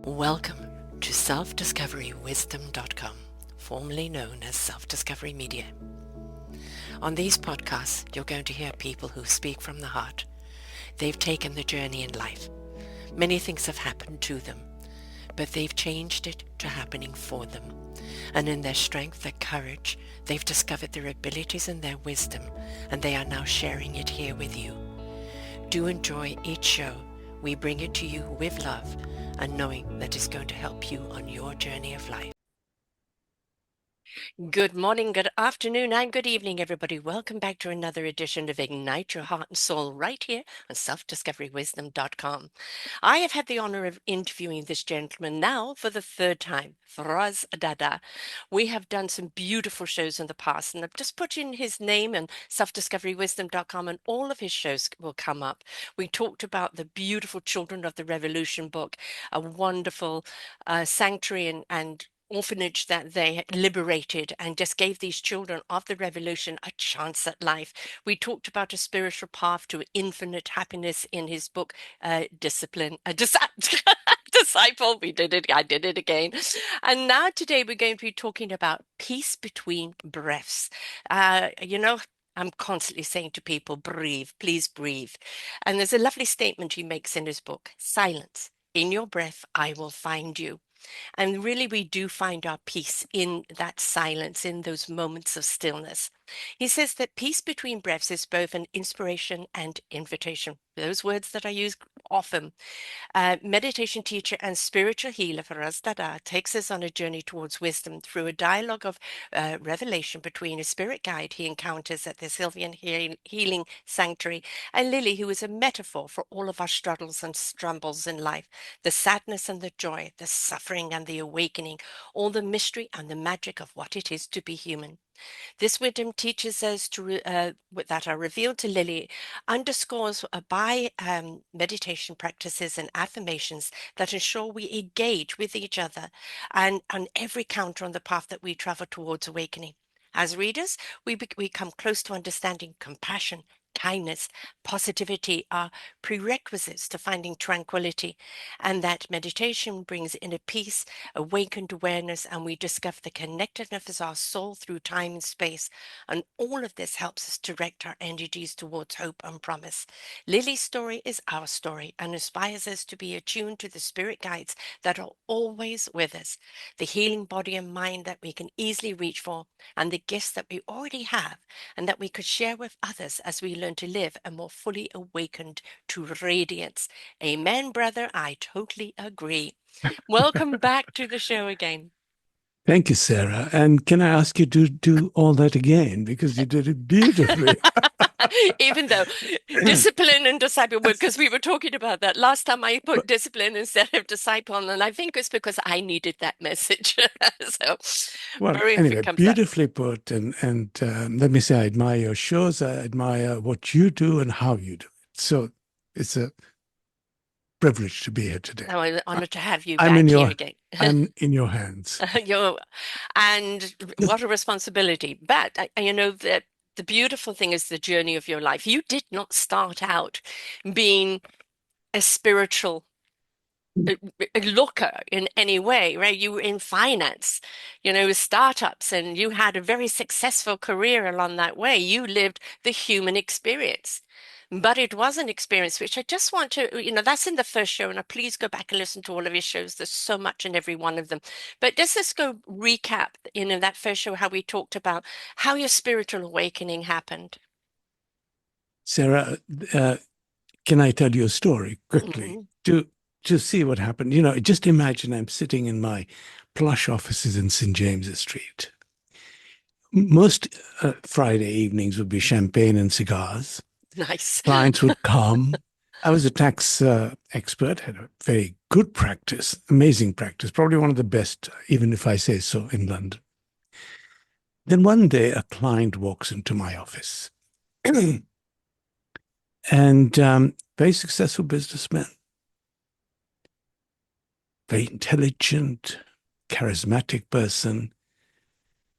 Welcome to self-discoverywisdom.com, formerly known as Self-Discovery Media. On these podcasts, you're going to hear people who speak from the heart. They've taken the journey in life. Many things have happened to them, but they've changed it to happening for them. And in their strength, their courage, they've discovered their abilities and their wisdom, and they are now sharing it here with you. Do enjoy each show. We bring it to you with love and knowing that it's going to help you on your journey of life. Good morning, good afternoon, and good evening, everybody. Welcome back to another edition of Ignite Your Heart and Soul right here on selfdiscoverywisdom.com. I have had the honor of interviewing this gentleman now for the third time, Feroze Dada. We have done some beautiful shows in the past, and I've just put in his name and selfdiscoverywisdom.com, and all of his shows will come up. We talked about the beautiful Children of the Revolution book, a wonderful sanctuary and orphanage that they liberated and just gave these children of the revolution a chance at life. We talked about a spiritual path to infinite happiness in his book, Disciple. We did it. I did it again. And now today we're going to be talking about peace between breaths. I'm constantly saying to people, breathe, please breathe. And there's a lovely statement he makes in his book, silence. In your breath, I will find you. And really, we do find our peace in that silence, in those moments of stillness. He says that peace between breaths is both an inspiration and invitation. Those words that I use often. Meditation teacher and spiritual healer Feroze Dada takes us on a journey towards wisdom through a dialogue of revelation between a spirit guide he encounters at the Sylvan healing sanctuary and Lily, who is a metaphor for all of our struggles and stumbles in life, the sadness and the joy, the suffering and the awakening, all the mystery and the magic of what it is to be human. This wisdom teaches us that are revealed to Lily underscores by meditation practices and affirmations that ensure we engage with each other and on every counter on the path that we travel towards awakening. As readers, we come close to understanding compassion, kindness, positivity are prerequisites to finding tranquility, and that meditation brings inner peace, awakened awareness, and we discover the connectedness of our soul through time and space. And all of this helps us direct our energies towards hope and promise. Lily's story is our story and inspires us to be attuned to the spirit guides that are always with us, the healing body and mind that we can easily reach for, and the gifts that we already have and that we could share with others as we learn to live a more fully awakened to radiance. Amen, brother. I totally agree. Welcome back to the show again. Thank you, Sarah. And can I ask you to do all that again? Because you did it beautifully. Even though discipline and disciple, because we were talking about that last time, I put discipline instead of disciple, and I think it's because I needed that message. So, Well, anyway, beautifully put. And let me say, I admire your shows. I admire what you do and how you do it. So it's a privilege to be here today. I'm honored to have you back here again. I'm in your hands. And what a responsibility. But, the beautiful thing is the journey of your life. You did not start out being a spiritual looker in any way, right? You were in finance, startups, and you had a very successful career along that way. You lived the human experience. But it was an experience which I just want to, that's in the first show, and please go back and listen to all of his shows. There's so much in every one of them. But just let's go recap, that first show, how we talked about how your spiritual awakening happened. Sarah, can I tell you a story quickly to see what happened? Just imagine I'm sitting in my plush offices in St. James's Street. Most Friday evenings would be champagne and cigars. Nice. Clients would come. I was a tax expert, had a very good practice, amazing practice, probably one of the best, even if I say so, in London. Then one day a client walks into my office and very successful businessman, very intelligent, charismatic person.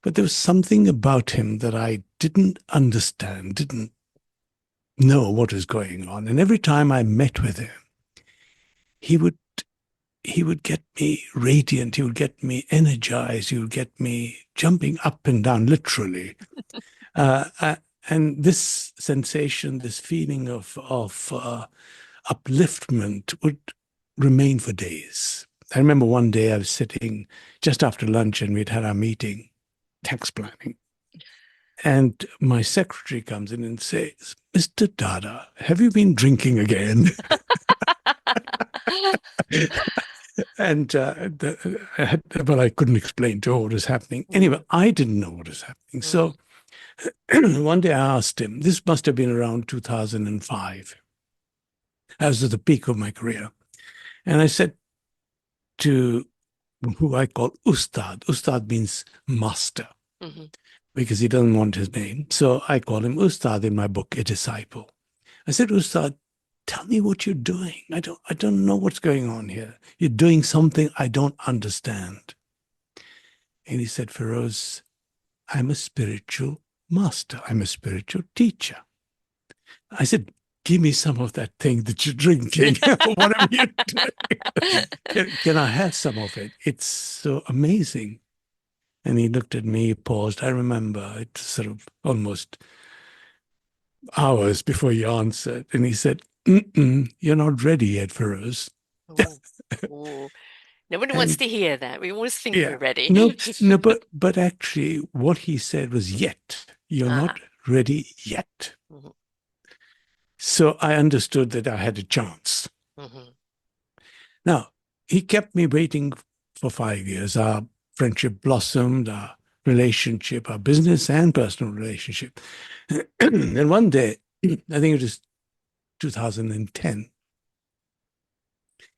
But there was something about him that I didn't understand, didn't know what was going on. And every time I met with him, he would he would get me radiant. He would get me energized. He would get me jumping up and down, literally. Uh, uh, and this sensation, this feeling of upliftment would remain for days. I remember one day I was sitting just after lunch and we'd had our meeting, tax planning. And my secretary comes in and says, Mr. Dada, have you been drinking again? And well, I couldn't explain to her what was happening. Anyway, I didn't know what was happening. So one day I asked him, this must have been around 2005. I was at the peak of my career. And I said to who I call Ustad. Ustad means master because he doesn't want his name. So I call him Ustad in my book, A Disciple. I said, Ustad, tell me what you're doing. I don't know what's going on here. You're doing something I don't understand. And he said, Feroze, I'm a spiritual master. I'm a spiritual teacher. I said, give me some of that thing that you're drinking, whatever you're doing. Can I have some of it? It's so amazing. And he looked at me, paused. I remember it sort of almost hours before he answered. And he said, you're not ready yet, Feroze. Oh, nobody wants And to hear that. We always think we're yeah, ready. no, but actually what he said was yet. You're not ready yet. So I understood that I had a chance. Now, he kept me waiting for 5 years. Our friendship blossomed, our relationship, our business and personal relationship. And one day, I think it was 2010,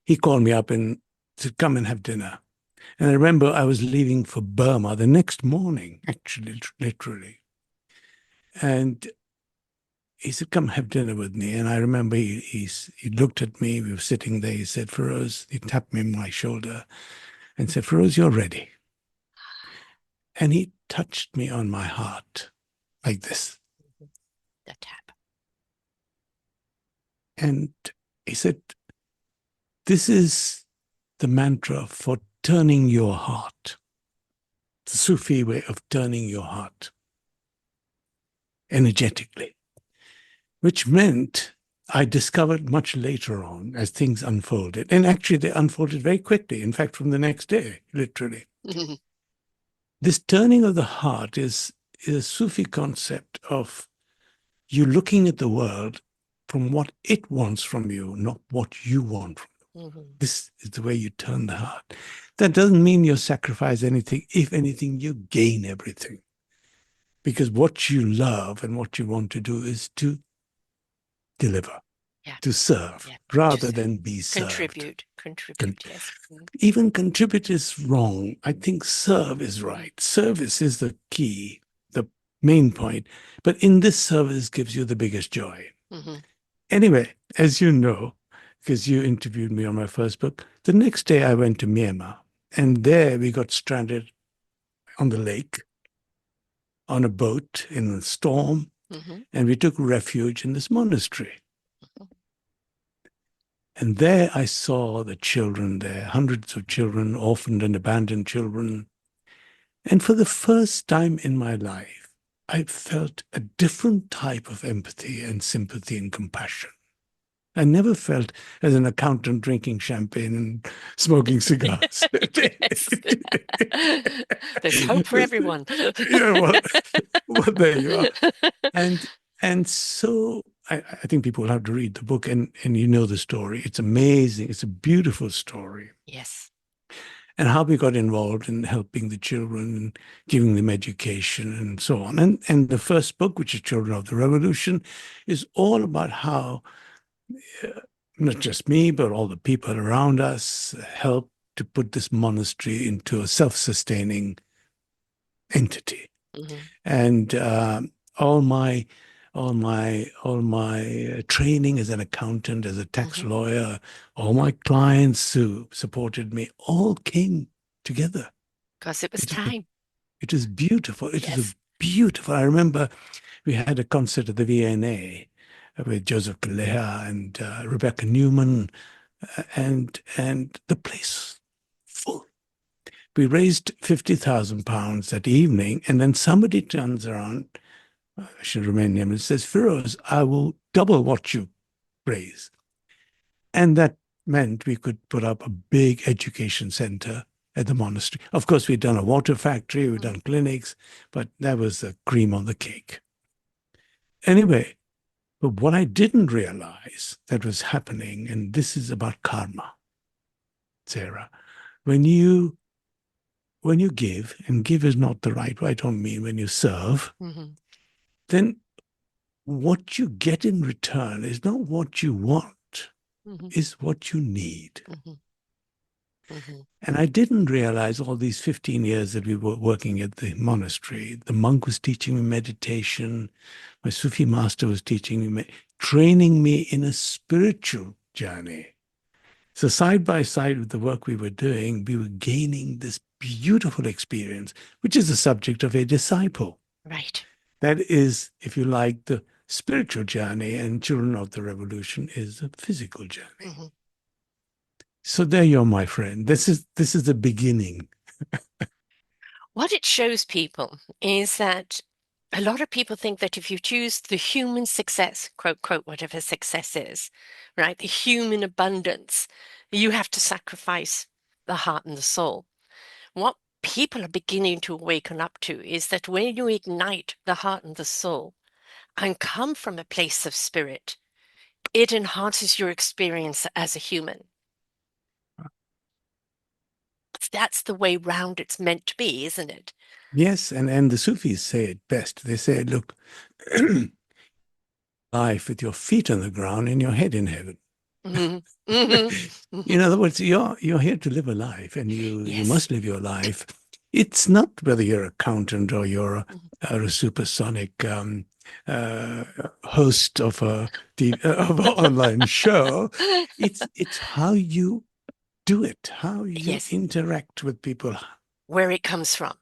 he called me up and said, come and have dinner. And I remember I was leaving for Burma the next morning, actually, literally. And he said, come have dinner with me. And I remember he looked at me. We were sitting there. He said, Feroze, he tapped me on my shoulder and said, Feroze, you're ready. And he touched me on my heart like this. The tap. And he said, this is the mantra for turning your heart. The Sufi way of turning your heart energetically, which meant I discovered much later on as things unfolded. And actually, they unfolded very quickly. In fact, from the next day, literally. This turning of the heart is a Sufi concept of you looking at the world from what it wants from you, not what you want from it. This is the way you turn the heart. That doesn't mean you sacrifice anything. If anything, you gain everything. Because what you love and what you want to do is to deliver, to serve, rather than be served. Contribute, yes. Even contribute is wrong. I think serve is right. Service is the key, the main point. But in this, service gives you the biggest joy. Anyway, as you know, because you interviewed me on my first book, the next day I went to Myanmar. And there we got stranded on the lake, on a boat in a storm. And we took refuge in this monastery. And there I saw the children there, hundreds of children, orphaned and abandoned children. And for the first time in my life, I felt a different type of empathy and sympathy and compassion. I never felt as an accountant drinking champagne and smoking cigars. There's hope for everyone. Yeah, well, there you are. And so I think people will have to read the book and you know the story. It's amazing. It's a beautiful story. Yes. And how we got involved in helping the children and giving them education and so on. And the first book, which is Children of the Revolution, is all about how not just me, but all the people around us helped to put this monastery into a self-sustaining entity. And all my training as an accountant, as a tax lawyer, all my clients who supported me all came together. Because it was time. It was beautiful. It was beautiful. I remember we had a concert at the V&A with Joseph Kaleha and Rebecca Newman and the place full. We raised £50,000 that evening, and then somebody turns around, I should remain nameless, says, Feroze, I will double what you raise. And that meant we could put up a big education center at the monastery. Of course, we'd done a water factory, we'd done clinics, but that was the cream on the cake. Anyway, but what I didn't realize that was happening, and this is about karma, Sarah, when you give, and give is not the right way, I don't mean when you serve, Hmm. then what you get in return is not what you want, Hmm. is what you need. Hmm. Hmm. And I didn't realize all these 15 years that we were working at the monastery. The monk was teaching me meditation. My Sufi master was teaching me, training me in a spiritual journey. So side by side with the work we were doing, we were gaining this beautiful experience, which is the subject of a disciple. Right. That is, if you like, the spiritual journey, and Children of the Revolution is the physical journey. Hmm. So there you are, my friend. This is the beginning. What it shows people is that a lot of people think that if you choose the human success, quote, quote, whatever success is, right, the human abundance, you have to sacrifice the heart and the soul. What people are beginning to awaken up to is that when you ignite the heart and the soul and come from a place of spirit, it enhances your experience as a human. That's the way round it's meant to be, isn't it? Yes, and the Sufis say it best. They say, look, life with your feet on the ground and your head in heaven. Hmm. Hmm. In Hmm. other words, you're here to live a life, and you Yes. must live your life. It's not whether you're an accountant or you're Mhm. a supersonic uh, host of of an online show. It's how you do it, how you Yes, interact with people. where it comes from.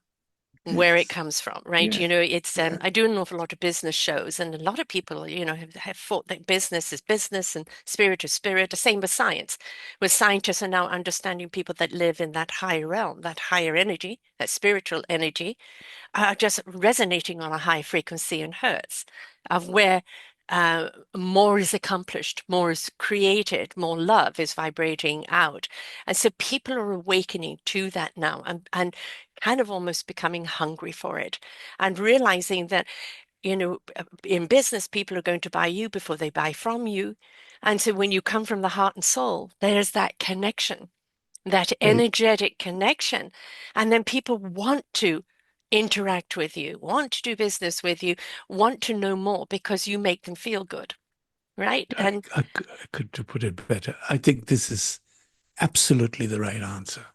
Where it Yes, comes from, right? yeah, You know, it's yeah, I do an awful lot of business shows, and a lot of people, have thought that business is business and spirit is spirit. The same with science, where scientists are now understanding people that live in that higher realm, that higher energy, that spiritual energy, are just resonating on a high frequency and hertz of where more is accomplished, more is created, more love is vibrating out. And so people are awakening to that now and kind of almost becoming hungry for it and realizing that, in business, people are going to buy you before they buy from you. And so when you come from the heart and soul, there's that connection, that yeah. energetic connection. And then people want to interact with you, want to do business with you, want to know more because you make them feel good, right? I, And I could put it better. I think this is absolutely the right answer.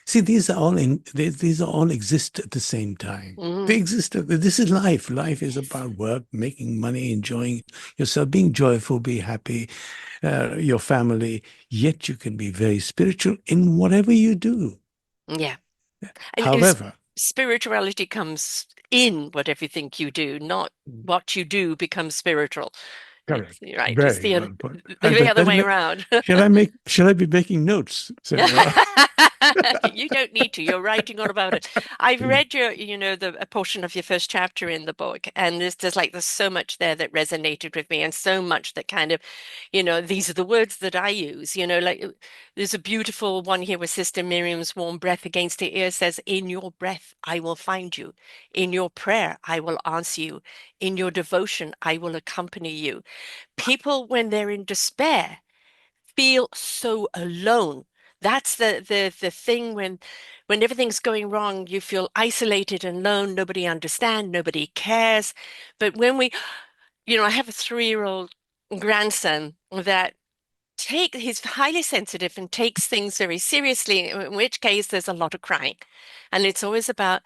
See, these are all exist at the same time. They mm, exist. This is life. Life is yes, about work, making money, enjoying yourself, being joyful, be happy, your family. Yet you can be very spiritual in whatever you do. yeah. And However, spirituality comes in whatever you think you do, not what you do becomes spiritual. It's correct, right. It's very well put. the other way around. Shall I be making notes, Sarah? You don't need to. You're writing all about it. I've read a portion of your first chapter in the book, and there's so much there that resonated with me, and so much that kind of, these are the words that I use. There's a beautiful one here with Sister Miriam's warm breath against the ear says, "In your breath, I will find you. In your prayer, I will answer you. In your devotion, I will accompany you." People, when they're in despair, feel so alone. That's the thing when everything's going wrong, you feel isolated and alone, nobody understands, nobody cares. But when I have a 3-year-old grandson that he's highly sensitive and takes things very seriously, in which case there's a lot of crying. And it's always about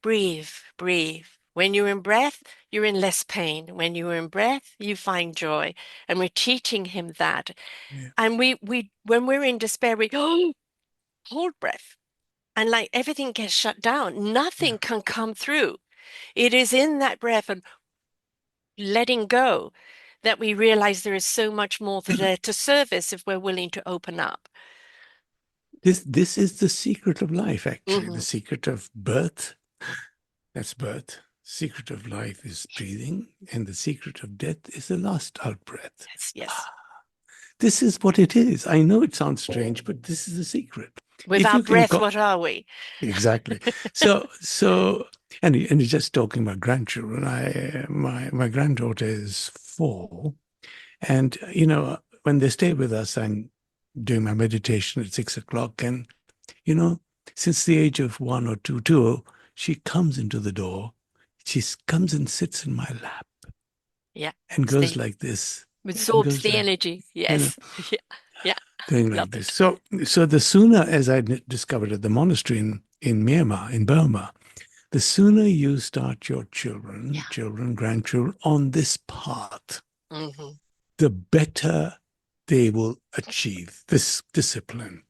breathe, breathe. When you're in breath, you're in less pain. When you're in breath, you find joy. And we're teaching him that. Yeah, And we when we're in despair, we oh, hold breath. And like everything gets shut down. yeah, Nothing can come through. It is in that breath and letting go that we realize there is so much more there to service if we're willing to open up. This is the secret of life, actually. The Hmm. secret of birth, that's birth. Secret of life is breathing, and the secret of death is the last out breath. Yes, yes. This is what it is. I know it sounds strange, but this is the secret. If you Without can breath, what are we? exactly. So, and you're just talking about grandchildren. My granddaughter is 4, and when they stay with us, I'm doing my meditation at 6 o'clock, and you know, since the age of 1 or 2, she comes into the door. She comes and sits in my lap Yeah. and It's goes the like this, and absorbs goes the like, energy. you know, Yes. Yeah. Yeah. going Love like this. it. So the sooner, as I discovered at the monastery in Myanmar, in Burma, the sooner you start your Yeah. children, grandchildren on this path, Hmm. the better they will achieve this discipline.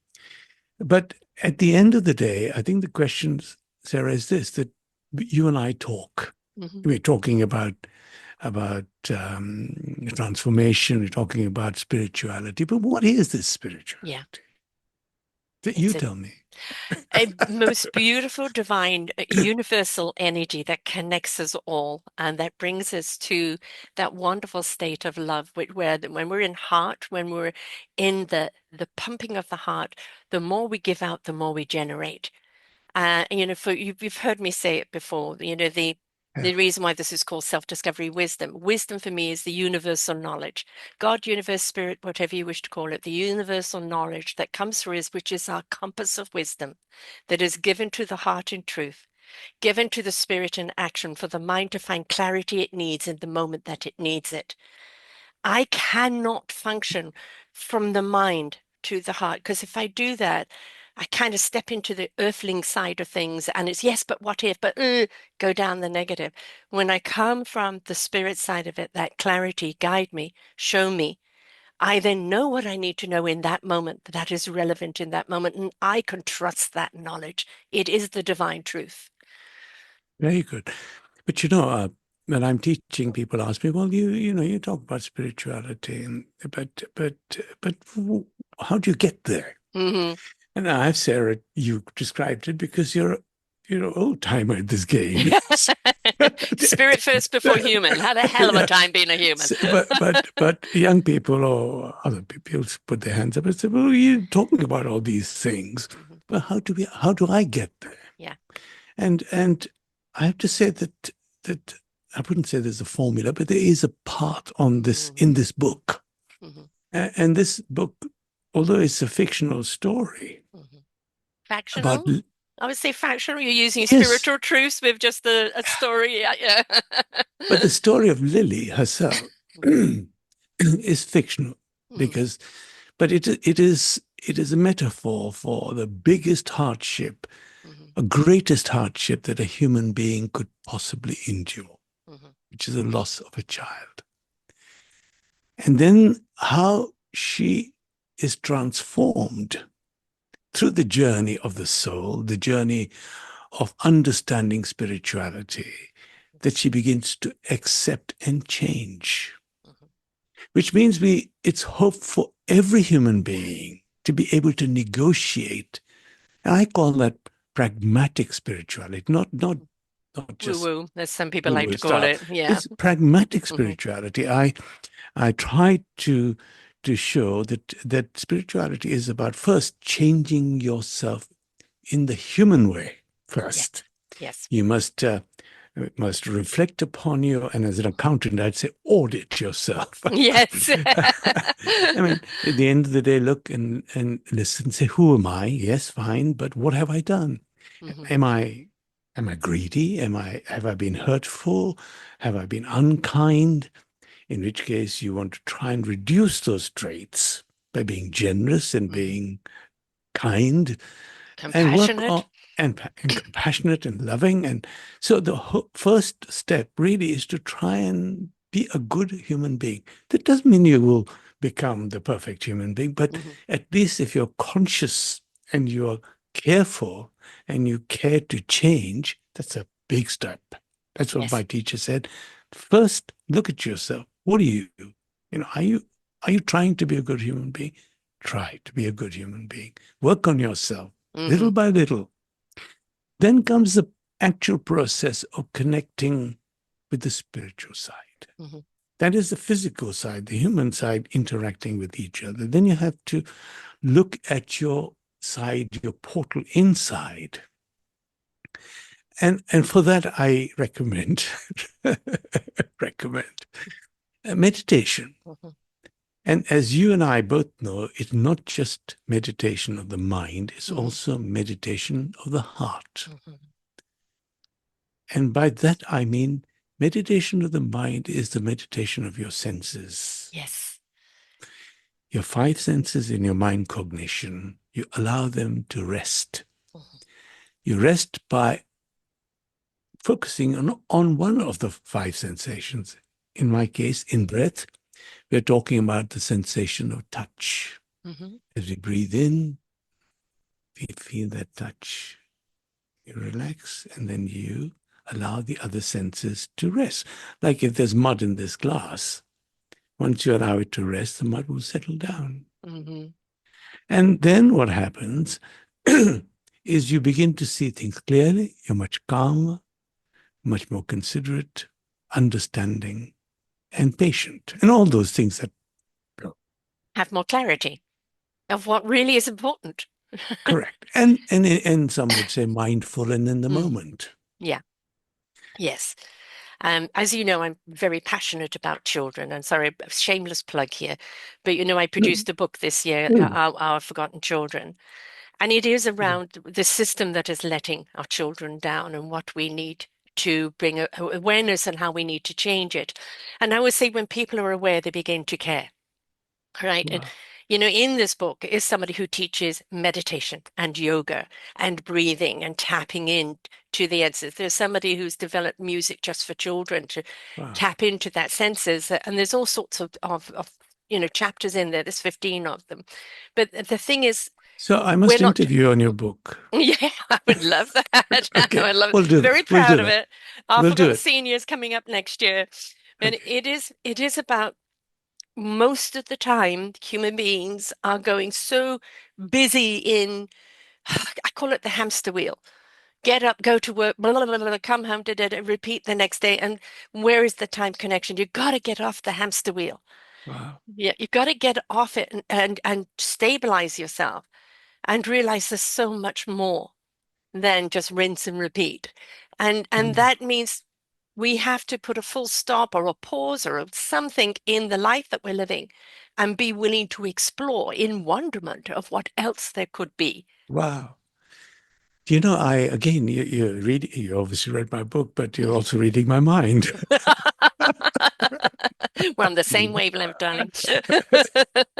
But at the end of the day, I think the question, Sarah, is this, that you and I talk. Hmm. We're talking about transformation. We're talking about spirituality. But what is this Yeah. spirituality? That you It's tell me. a most beautiful, divine, universal energy that connects us all and that brings us to that wonderful state of love, where when we're in heart, when we're in the pumping of the heart, the more we give out, the more we generate. For you've heard me say it before, Yeah, the reason why this is called self-discovery wisdom. Wisdom for me is the universal knowledge. God, universe, spirit, whatever you wish to call it, the universal knowledge that comes through us, which is our compass of wisdom, that is given to the heart in truth, given to the spirit in action for the mind to find clarity it needs in the moment that it needs it. I cannot function from the mind to the heart because if I do that, I kind of step into the earthling side of things and it's yes, but what if, but go down the negative. When I come from the spirit side of it, that clarity, guide me, show me, I then know what I need to know in that moment that is relevant in that moment. And I can trust that knowledge. It is the divine truth. very good. But when I'm teaching, people ask me, "Well, you talk about spirituality, and but how do you get there?" Hmm. And I've Sarah, you described it because you're an old timer at this game. Yes. Spirit first before human. Had a hell of a Yeah. time being a human. But young people or other people put their hands up and say, "Well, you're talking about all these things, Mhm. but how do I get there?" Yeah. And I have to say that I wouldn't say there's a formula, but there is a part on this Hmm. in this book. Hmm. And this book, although it's a fictional story Hmm. about, Factional? I would say factional. You're using yes, spiritual truths with just a story. Yeah. but Yeah. the story of Lily herself is fictional Hmm. because, but it is a metaphor for the biggest hardship, Hmm. a greatest hardship that a human being could possibly endure, Hmm. which is the loss of a child. And then how she is transformed through the journey of the soul, the journey of understanding spirituality, that Yes. she begins to accept and change, Hmm. which means it's hope for every human being to be able to negotiate. And I call that pragmatic spirituality, not Woo just woo, as some people like woo-woo to call stuff. it. Yeah. It's pragmatic Hmm. spirituality. I try to show that spirituality is about first changing yourself in the human way Yes. first. Yes. You must reflect upon you, and as an accountant, I'd say audit yourself. Yes. I mean, at the end of the day, look and listen, say, who am I? Yes, fine, but what have I done? Hmm. Am I greedy? Have I been hurtful? Have I been unkind? In which case you want to try and reduce those traits by being generous and Hmm. being kind and work Compassionate. on and compassionate and loving. And so the first step really is to try and be a good human being. That doesn't mean you will become the perfect human being, but Hmm. at least if you're conscious and you're careful and you care to change, that's a big step. That's what my Yes. teacher said. First, look at yourself. What are you? Are you trying to be a good human being? Try to be a good human being. Work on yourself little Hmm. by little. Then comes the actual process of connecting with the spiritual side. Hmm. That is the physical side, the human side interacting with each other. Then you have to look at your side, your portal inside. And for that, I recommend recommend meditation. Hmm. And as you and I both know, it's not just meditation of the mind, it's Hmm. also meditation of the heart. Hmm. And by that, I mean meditation of the mind is the meditation of your senses. Yes. Your five senses in your mind cognition, you allow them to rest. Hmm. You rest by focusing on one of the five sensations. In my case, in breath, we're talking about the sensation of touch. Hmm. As we breathe in, we feel that touch. You relax, and then you allow the other senses to rest. Like if there's mud in this glass, once you allow it to rest, the mud will settle down. Hmm. And then what happens is you begin to see things clearly. You're much calmer, much more considerate, understanding, and patient, and all those things that Have more clarity of what really is important. correct. And some would say mindful and in the Hmm. moment. Yeah. Yes. As you know, I'm very passionate about children. And sorry, a shameless plug here, but I Mm, produced a book this year, mm, Our Forgotten Children, and it is yeah. around the system that is letting our children down and what we need to bring awareness and how we need to change it. And I would say when people are aware, they begin to care. Right. And, Wow. in this book is somebody who teaches meditation and yoga and breathing and tapping in to the senses. There's somebody who's developed music just for children to Wow. tap into that senses. And there's all sorts of chapters in there. There's 15 of them. But the thing is, So I we're must not. interview on your book. Yeah, I would love that. Okay, I love it. we'll do that. Very We'll proud do of that. it. Our We'll do Forgotten it. Seniors coming up next year. And Okay. it is about most of the time, human beings are going so busy in, I call it the hamster wheel. Get up, go to work, blah, blah, blah, blah, come home, da, da, da, repeat the next day. And where is the time connection? You've got to get off the hamster wheel. Wow. Yeah, you've got to get off it and stabilize yourself and realize there's so much more than just rinse and repeat. And Wonderful. that means we have to put a full stop or a pause or something in the life that we're living and be willing to explore in wonderment of what else there could be. Wow. Do you know, again, you obviously read my book, but you're Mhm. also reading my mind. We're on the same wavelength, darling.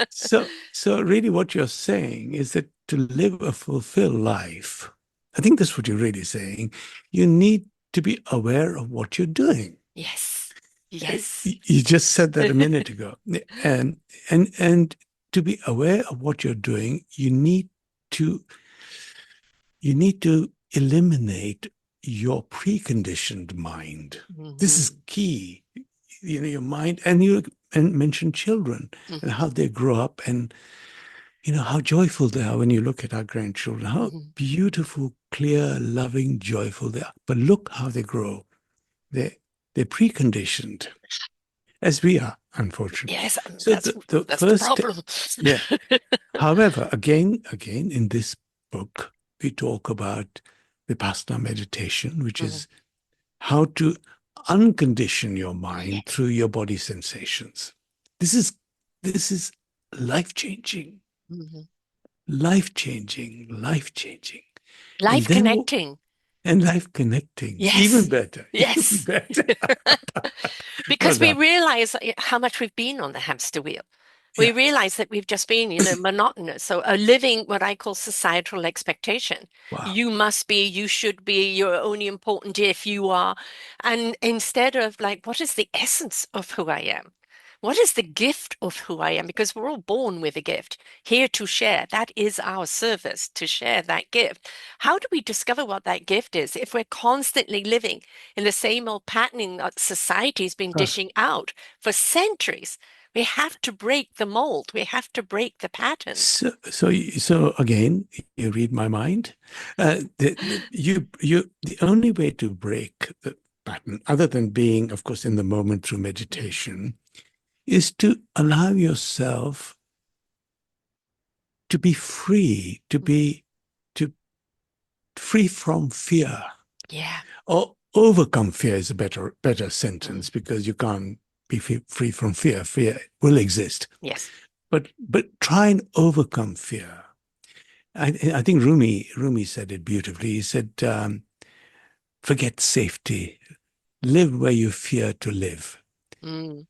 So really what you're saying is that to live a fulfilled life, I think that's what you're really saying, you need to be aware of what you're doing. Yes. Yes. You just said that a minute ago. And to be aware of what you're doing, to you need to eliminate your preconditioned mind. This is Hmm. key. Your mind, and you and mentioned children and Hmm. how they grow up, and how joyful they are when you look at our grandchildren, how Hmm. beautiful, clear, loving, joyful they are. But look how they grow. They they're preconditioned, as we are, unfortunately. Yes, So that's the that's the first step, problem. yeah. However, again, in this book, we talk about Vipassana meditation, which Mhm. is how to uncondition your Yeah. mind through your body sensations. This is this is life changing, Hmm. life changing, life changing. And Life then connecting. and life connecting, even Yes. better, even Yes. better. Well Because we done. realize how much we've been on the hamster wheel. We Yeah. realize that we've just been, monotonous. So a living what I call societal expectation. Wow. You must be, you should be, you're only important if you are. And instead of like, what is the essence of who I am? What is the gift of who I am? Because we're all born with a gift, here to share. That is our service, to share that gift. How do we discover what that gift is if we're constantly living in the same old patterning that society's been Huh. dishing out for centuries? We have to break the mold. We have to break the pattern. So again, you read my mind. The only way to break the pattern, other than being, of course, in the moment through Mm, meditation, is to allow yourself to be free, mm. to free from fear, Yeah. or overcome fear is a better Mm. sentence because you can't be free from fear. Fear will exist, Yes. but try and overcome fear. I think Rumi said it beautifully. He said, "Forget safety, live where you fear to live." Mm.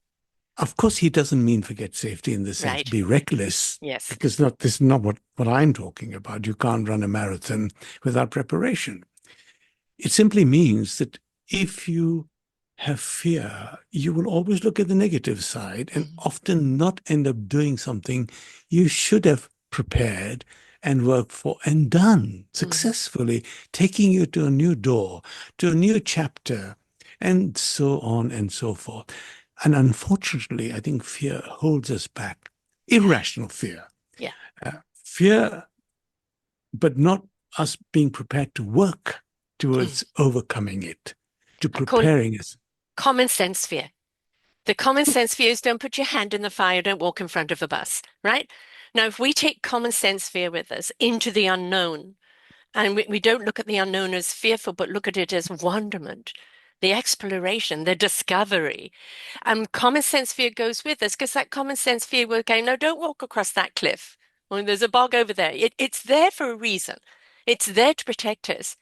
Of course, he doesn't mean forget safety in the sense Right. be reckless, Yes. because this is not what I'm talking about. You can't run a marathon without preparation. It simply means that if you have fear, you will always look at the negative side and Mm. often not end up doing something you should have prepared and worked for and done Mm. successfully, taking you to a new door, to a new chapter, and so on and so forth. And unfortunately, I think fear holds us back. Yeah. Irrational fear. Yeah. Fear, but not us being prepared to work Mm. towards overcoming it, to I call it preparing us. common sense fear. The common sense fear is don't put your hand in the fire, don't walk in front of a bus, right? Now, if we take common sense fear with us into the unknown, and we don't look at the unknown as fearful, but look at it as wonderment, the exploration, the discovery. And common sense fear goes with us because that common sense fear will go, no, don't walk across that cliff. Or there's a bog over there. It's there for a reason. It's there to protect us.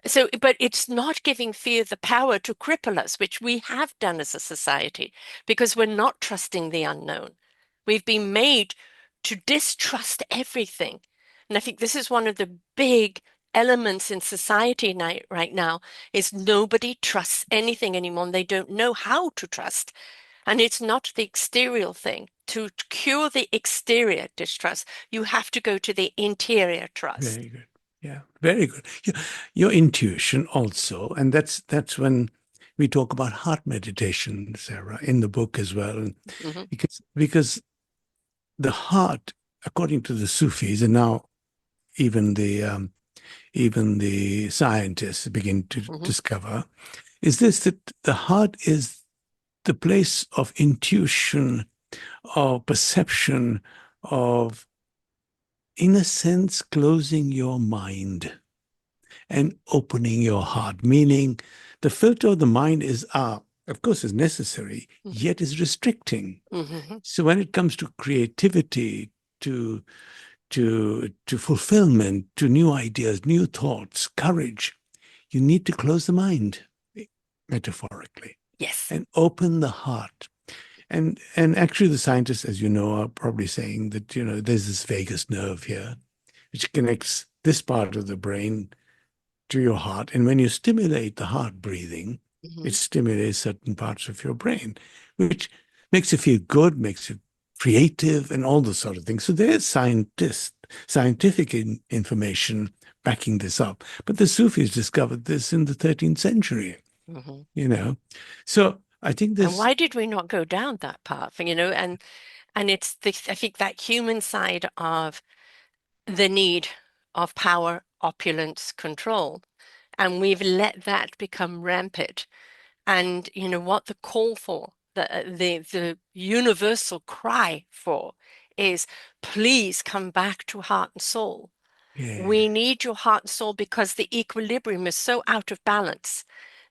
So, but it's not giving fear the power to cripple us, which we have done as a society, because we're not trusting the unknown. We've been made to distrust everything. And I think this is one of the big elements in society right now is nobody trusts anything anymore. And they don't know how to trust. And it's not the exterior thing. To cure the exterior distrust, you have to go to the interior trust. Very good. Yeah, very good. Your intuition also, and that's when we talk about heart meditation, Sarah, in the book as well, Hmm. because the heart, according to the Sufis, and now even the scientists begin to Hmm. discover, is this that the heart is the place of intuition, of perception, of, in a sense, closing your mind and opening your heart, meaning the filter of the mind is, of course, is necessary, yet is restricting. Hmm. So when it comes to creativity, to to fulfillment, to new ideas, new thoughts, courage, you need to close the mind, metaphorically, Yes. and open the heart. And actually, the scientists, as you know, are probably saying that there's this vagus nerve here, which connects this part of the brain to your heart. And when you stimulate the heart breathing, it Hmm. stimulates certain parts of your brain, which makes you feel good, makes you creative, and all those sort of things. So there's scientific information backing this up. But the Sufis discovered this in the 13th century, Hmm. you know. So I think And this, why did we not go down that path? And it's this, I think that human side of the need of power, opulence, control. And we've let that become rampant. And you know what the call for, the universal cry for is please come back to heart and soul. yeah, We need your heart and soul because the equilibrium is so out of balance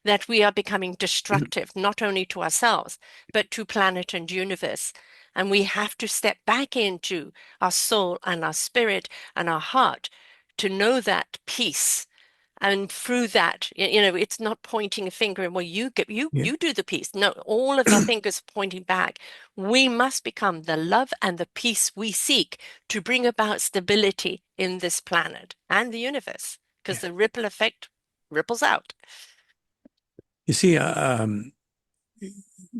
that we are becoming destructive, not only to ourselves, but to planet and universe. And we have to step back into our soul and our spirit and our heart to know that peace. And through that, it's not pointing a finger and well, yeah. you do the peace. No, all of our fingers pointing back. We must become the love and the peace we seek to bring about stability in this planet and the universe, because Yeah. the ripple effect ripples out. You see,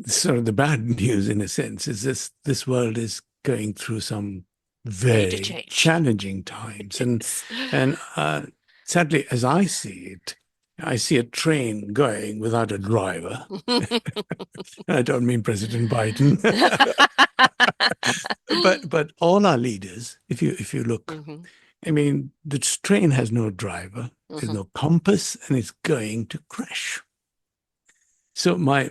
sort of the bad news in a sense is this world is going through some Major very change. challenging times, and Yes. and sadly, as I see it, I see a train going without a driver. I don't mean President Biden. But all our leaders, if you look, Hmm. I mean, the train has no driver, there's Hmm. no compass, and it's going to crash. So my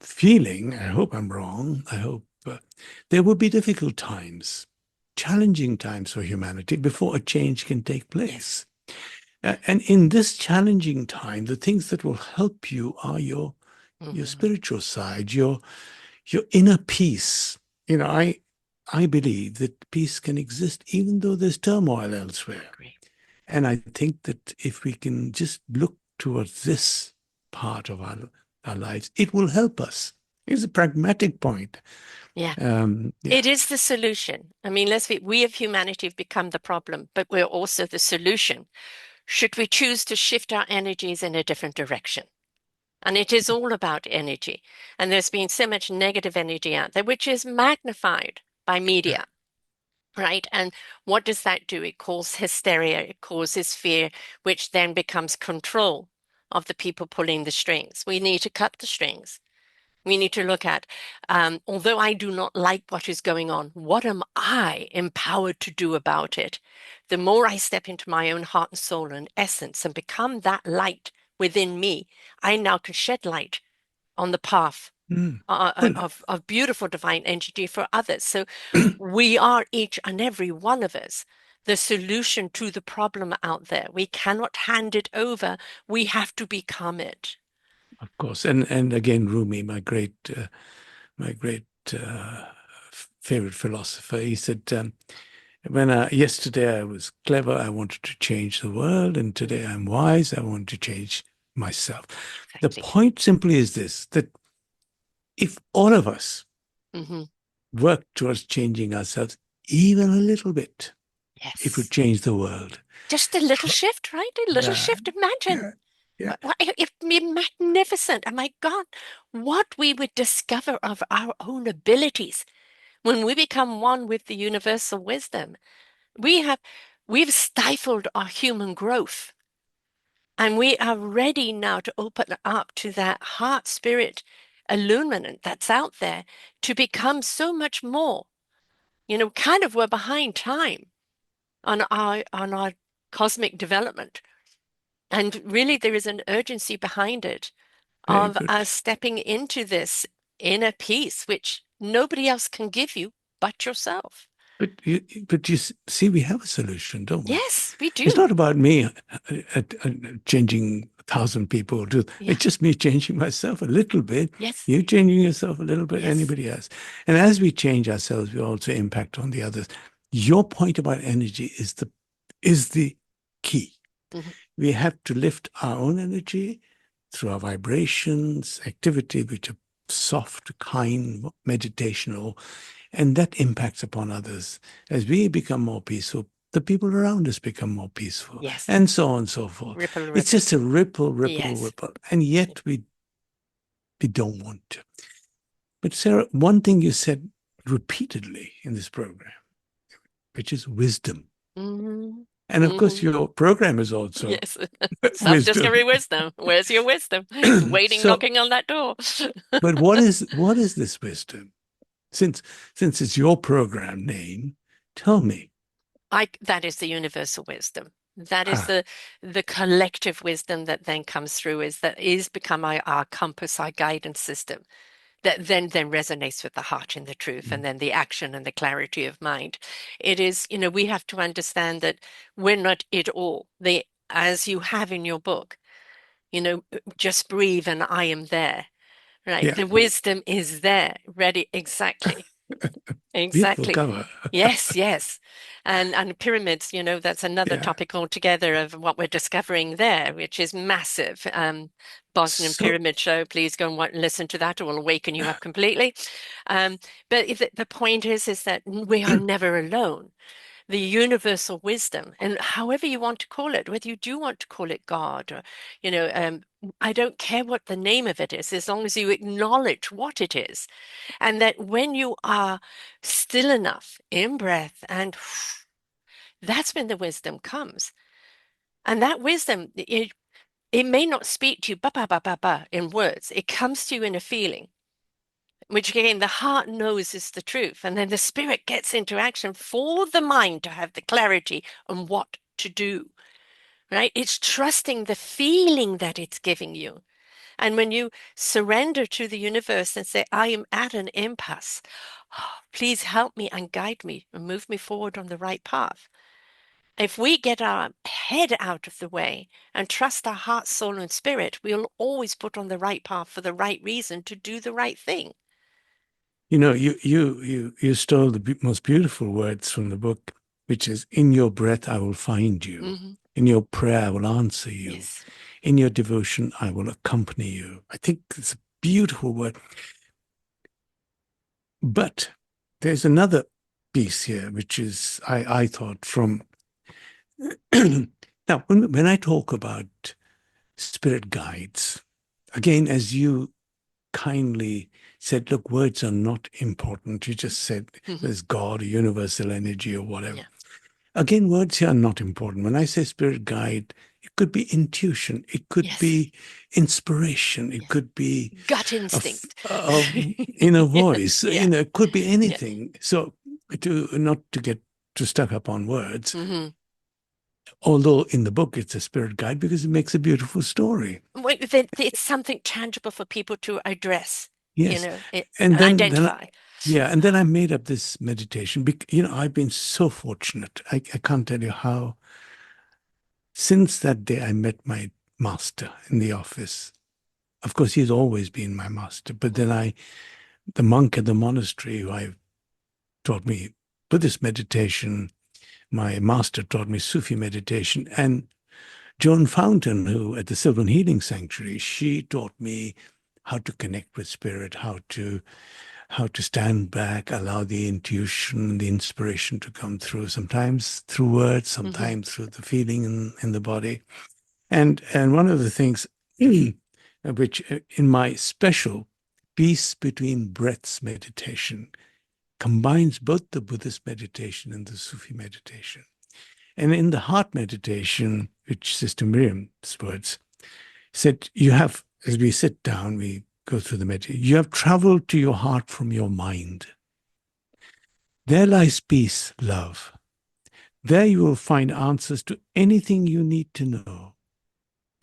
feeling, I hope I'm wrong, I hope there will be difficult times, challenging times for humanity before a change can take Yes. place. And in this challenging time, the things that will help you are your Hmm. spiritual side, your inner peace. I believe that peace can exist even though there's turmoil elsewhere. Agree. And I think that if we can just look towards this part of our lives, it will help us. It's a pragmatic point. Yeah. Yeah. It is the solution. I mean, we of humanity have become the problem, but we're also the solution. Should we choose to shift our energies in a different direction? And it is all about energy. And there's been so much negative energy out there, which is magnified by Yeah. media, right? And what does that do? It causes hysteria, it causes fear, which then becomes control of the people pulling the strings. We need to cut the strings. We need to look at, although I do not like what is going on, what am I empowered to do about it? The more I step into my own heart and soul and essence and become that light within me, I now can shed light on the path Mm. Well, of beautiful divine energy for others. So we are each and every one of us the solution to the problem out there. We cannot hand it over. We have to become it. of course, and again, Rumi, my great uh, favorite philosopher, he said, when yesterday I was clever, I wanted to change the world, and today I'm wise, I want to change myself. The Exactly. point simply is this: that if all of us Hmm. work towards changing ourselves even a little bit, it would Yes. change the world. Just a little shift, right? A little Yeah, shift. Imagine. yeah, yeah. It'd be magnificent. And my God, what we would discover of our own abilities when we become one with the universal wisdom. We have, we've stifled our human growth, and we are ready now to open up to that heart spirit illuminant that's out there to become so much more. Kind of we're behind time on our cosmic development. And really, there is an urgency behind it Very of good. us stepping into this inner peace, which nobody else can give you but yourself. But you see, we have a solution, don't we? Yes, we It's do. not about me changing 1,000 people. Yeah. It's just me changing myself a little bit. Yes. You changing yourself a little bit. Yes. Anybody else? And as we change ourselves, we also impact on the others. Your point about energy is the key. Hmm. We have to lift our own energy through our vibrations, activity, which are soft, kind, meditational, and that impacts upon others. As we become more peaceful, the people around us become more peaceful, Yes. and so on and so forth. Ripple, It's ripple. just a ripple, ripple, Yes. ripple. And yet we don't want to. But Sarah, one thing you said repeatedly in this program, which is wisdom. Hmm. And of course, Hmm. your program is also Yes. wisdom. Self-discovery wisdom. Where's your wisdom? It's waiting, So, knocking on that door. but what is this wisdom? Since it's your program name, tell me. That is the universal wisdom. That is Ah, the collective wisdom that then comes through is become our compass, our guidance system that then resonates with the heart and the truth and then the action and the clarity of mind. It is, we have to understand that we're not it all. As you have in your book, just breathe and I am there, right? yeah, The wisdom is there, ready. Exactly. beautiful Exactly. cover. Yes, yes. And pyramids, that's another Yeah. topic altogether of what we're discovering there, which is massive. Bosnian So, Pyramid Show, please go and listen to that. It will awaken you up completely. But the point is that we are never alone. The universal wisdom, and however you want to call it, whether you do want to call it God or, you know, um, I don't care what the name of it is, as long as you acknowledge what it is. And that when you are still enough in breath and that's when the wisdom comes. And that wisdom, It may not speak to you ba ba ba ba ba in words. It comes to you in a feeling, which again the heart knows is the truth. And then the spirit gets into action for the mind to have the clarity on what to do, right? It's trusting the feeling that it's giving you. And when you surrender to the universe and say, I am at an impasse, please help me and guide me and move me forward on the right path. If we get our head out of the way and trust our heart, soul, and spirit, we'll always put on the right path for the right reason to do the right thing. You know, you stole the most beautiful words from the book, which is, "In your breath I will find you. Hmm. In your prayer I will answer you. Yes. In your devotion I will accompany you." I think it's a beautiful word. But there's another piece here, which is I thought from now when I talk about spirit guides, again, as you kindly said, look, words are not important. You just said Hmm. there's God, universal energy, or whatever. Yeah. Again, words here are not important. When I say spirit guide, it could be intuition, it could Yes. be inspiration, it Yes. could be Gut a, instinct. a inner voice, Yeah. it could be Yeah. anything. So to not to get too stuck up on words, Hmm. although in the book it's a spirit guide because it makes a beautiful story. Wait, it's something tangible for people to address, Yes. And and then identify. yeah, and then I made up this meditation. I've been so fortunate. I can't tell you how. Since that day, I met my master in the office. Of course, he's always been my master. But then the monk at the monastery who I taught me Buddhist meditation, my master taught me Sufi meditation, and Joan Fountain, who at the Sylvan Healing Sanctuary, she taught me how to connect with spirit, how to stand back, allow the intuition, the inspiration to come through, sometimes through words, Hmm. sometimes through the feeling in the body. And one of the things which in my special Peace Between Breaths meditation combines both the Buddhist meditation and the Sufi meditation. And in the heart meditation, which Sister Miriam's words said, you have, as we sit down, we go through the meditation, you have traveled to your heart from your mind. There lies peace, love. There you will find answers to anything you need to know.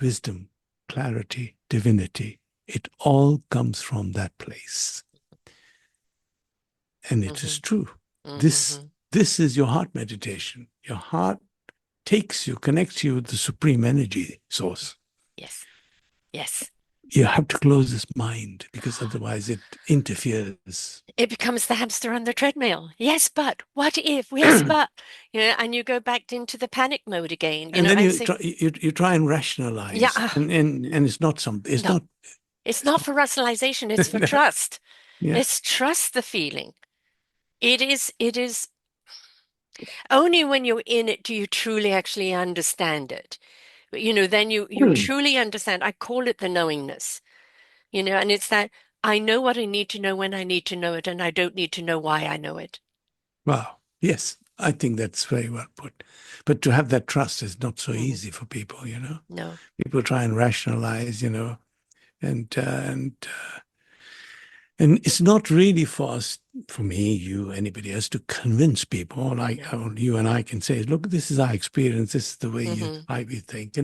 Wisdom, clarity, divinity. It all comes from that place. And it is Hmm. true. This, Hmm. this is your heart meditation. Your heart takes you, connects you with the supreme energy source. Yes. Yes. You have to close this mind because otherwise it interferes. It becomes the hamster on the treadmill. Yes, but what if? Yes, but and you go back into the panic mode again. And then And you say, try, you try and yeah, rationalize, and it's not something. It's no, not. it's It's not for rationalization. It's for not. trust. Yeah. It's trust the feeling. It is. It is only when you're in it do you truly actually understand it. Then you truly understand. I call it the knowingness. And it's that I know what I need to know when I need to know it, and I don't need to know why I know it. Wow. Yes, I think that's very well put. But to have that trust is not so Hmm. easy for people. No. People try and rationalize, and it's not really for us, for me, you, anybody else, to convince people. Like No. you and I can say, look, this is our experience. This is the way Hmm. we think.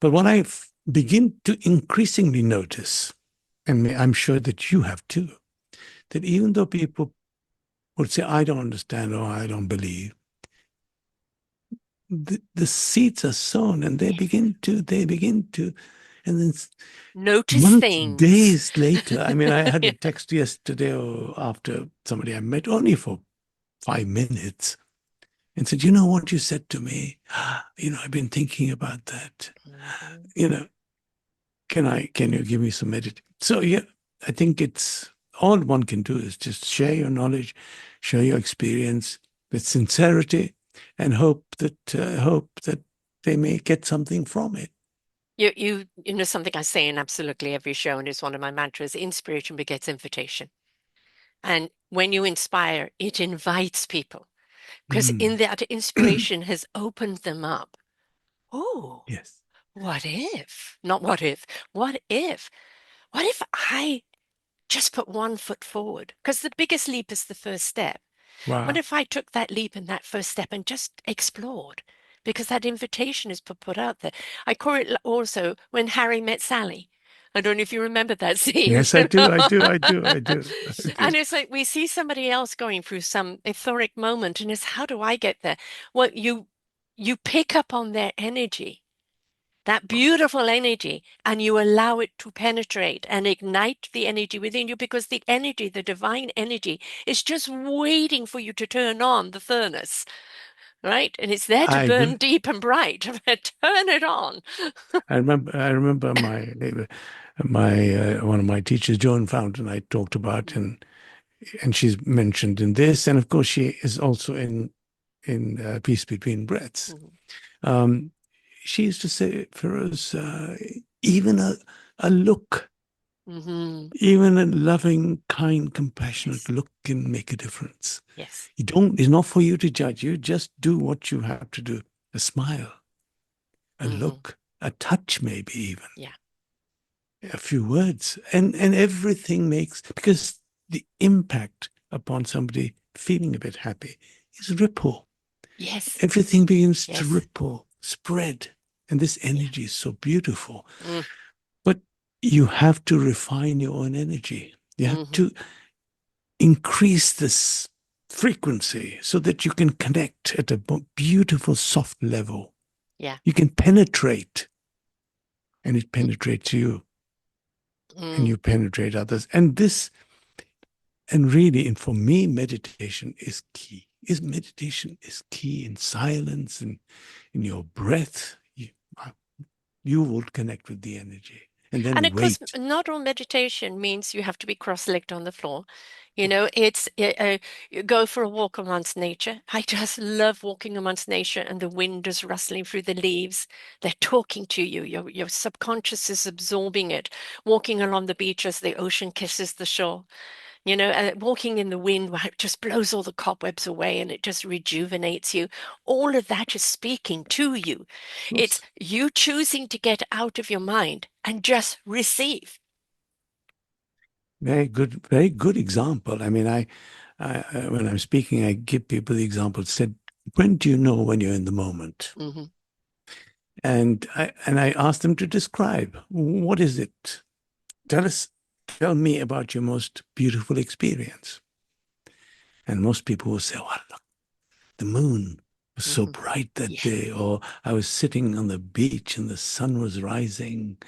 But what I begin to increasingly notice, and I'm sure that you have too, that even though people would say, I don't understand or I don't believe, the seeds are sown and they Yes. begin to, and then Notice months, things. days later, I mean, I had Yeah. a text yesterday or after somebody I met only for 5 minutes and said, you know what you said to me? I've been thinking about that. Mhm. You know, can you give me some medit? So yeah, I think it's all one can do is just share your knowledge, share your experience with sincerity, and hope that they may get something from it. You know something I say in absolutely every show, and it's one of my mantras: inspiration begets invitation. And when you inspire, it invites people because in Mm. that inspiration has opened them up. Oh, Yes. what if? Not what if. What if? What if I just put one foot forward? Because the biggest leap is the first step. What Wow. if I took that leap and that first step and just explored? Because that invitation is put out there. I call it also when Harry met Sally. I don't know if you remember that scene. Yes, I do. I do. I do. I do. I do. And it's like we see somebody else going through some etheric moment, and it's how do I get there? Well, you pick up on their energy, that beautiful energy, and you allow it to penetrate and ignite the energy within you because the energy, the divine energy, is just waiting for you to turn on the furnace, right? And it's there to I burn agree. deep and bright. Turn it on. I remember my one of my teachers, Joan Fountain, I talked about, and she's mentioned in this, and of course she is also in Peace Between Breaths. Mhm. Um, she used to say, Feroze, even a look, Hmm. even a loving, kind, compassionate Yes, look can make a difference. yes. You don't, it's not for you to judge. You just do what you have to do. A smile, a Hmm. look, a touch, maybe even Yeah. a few words, and everything makes, because the impact upon somebody feeling a bit happy is ripple. Yes, Everything begins to yes. ripple, spread, and this Yeah. energy is so beautiful. Mm. But you have to refine your own energy. You have Hmm. to increase this frequency so that you can connect at a beautiful, soft level. Yeah. You can penetrate, and it penetrates you, and Mm. you penetrate others. And really, and for me, meditation is key. Meditation is key in silence and in your breath. You will connect with the energy, and And then of course, wait. not all meditation means you have to be cross-legged on the floor. You go for a walk amongst nature. I just love walking amongst nature, and the wind is rustling through the leaves. They're talking to you. Your subconscious is absorbing it. Walking along the beach as the ocean kisses the shore. Walking in the wind where it just blows all the cobwebs away and it just rejuvenates you. All of that is speaking to you. It's you choosing to get out of your mind and just receive. Very good example. I mean, when I'm speaking, I give people the example. Said, when do you know when you're in the moment? Hmm. And I ask them to describe, what is it? Tell me about your most beautiful experience. And most people will say, "Oh, look, the moon was so Hmm. bright that Yes. day," or "I was sitting on the beach and the sun was rising."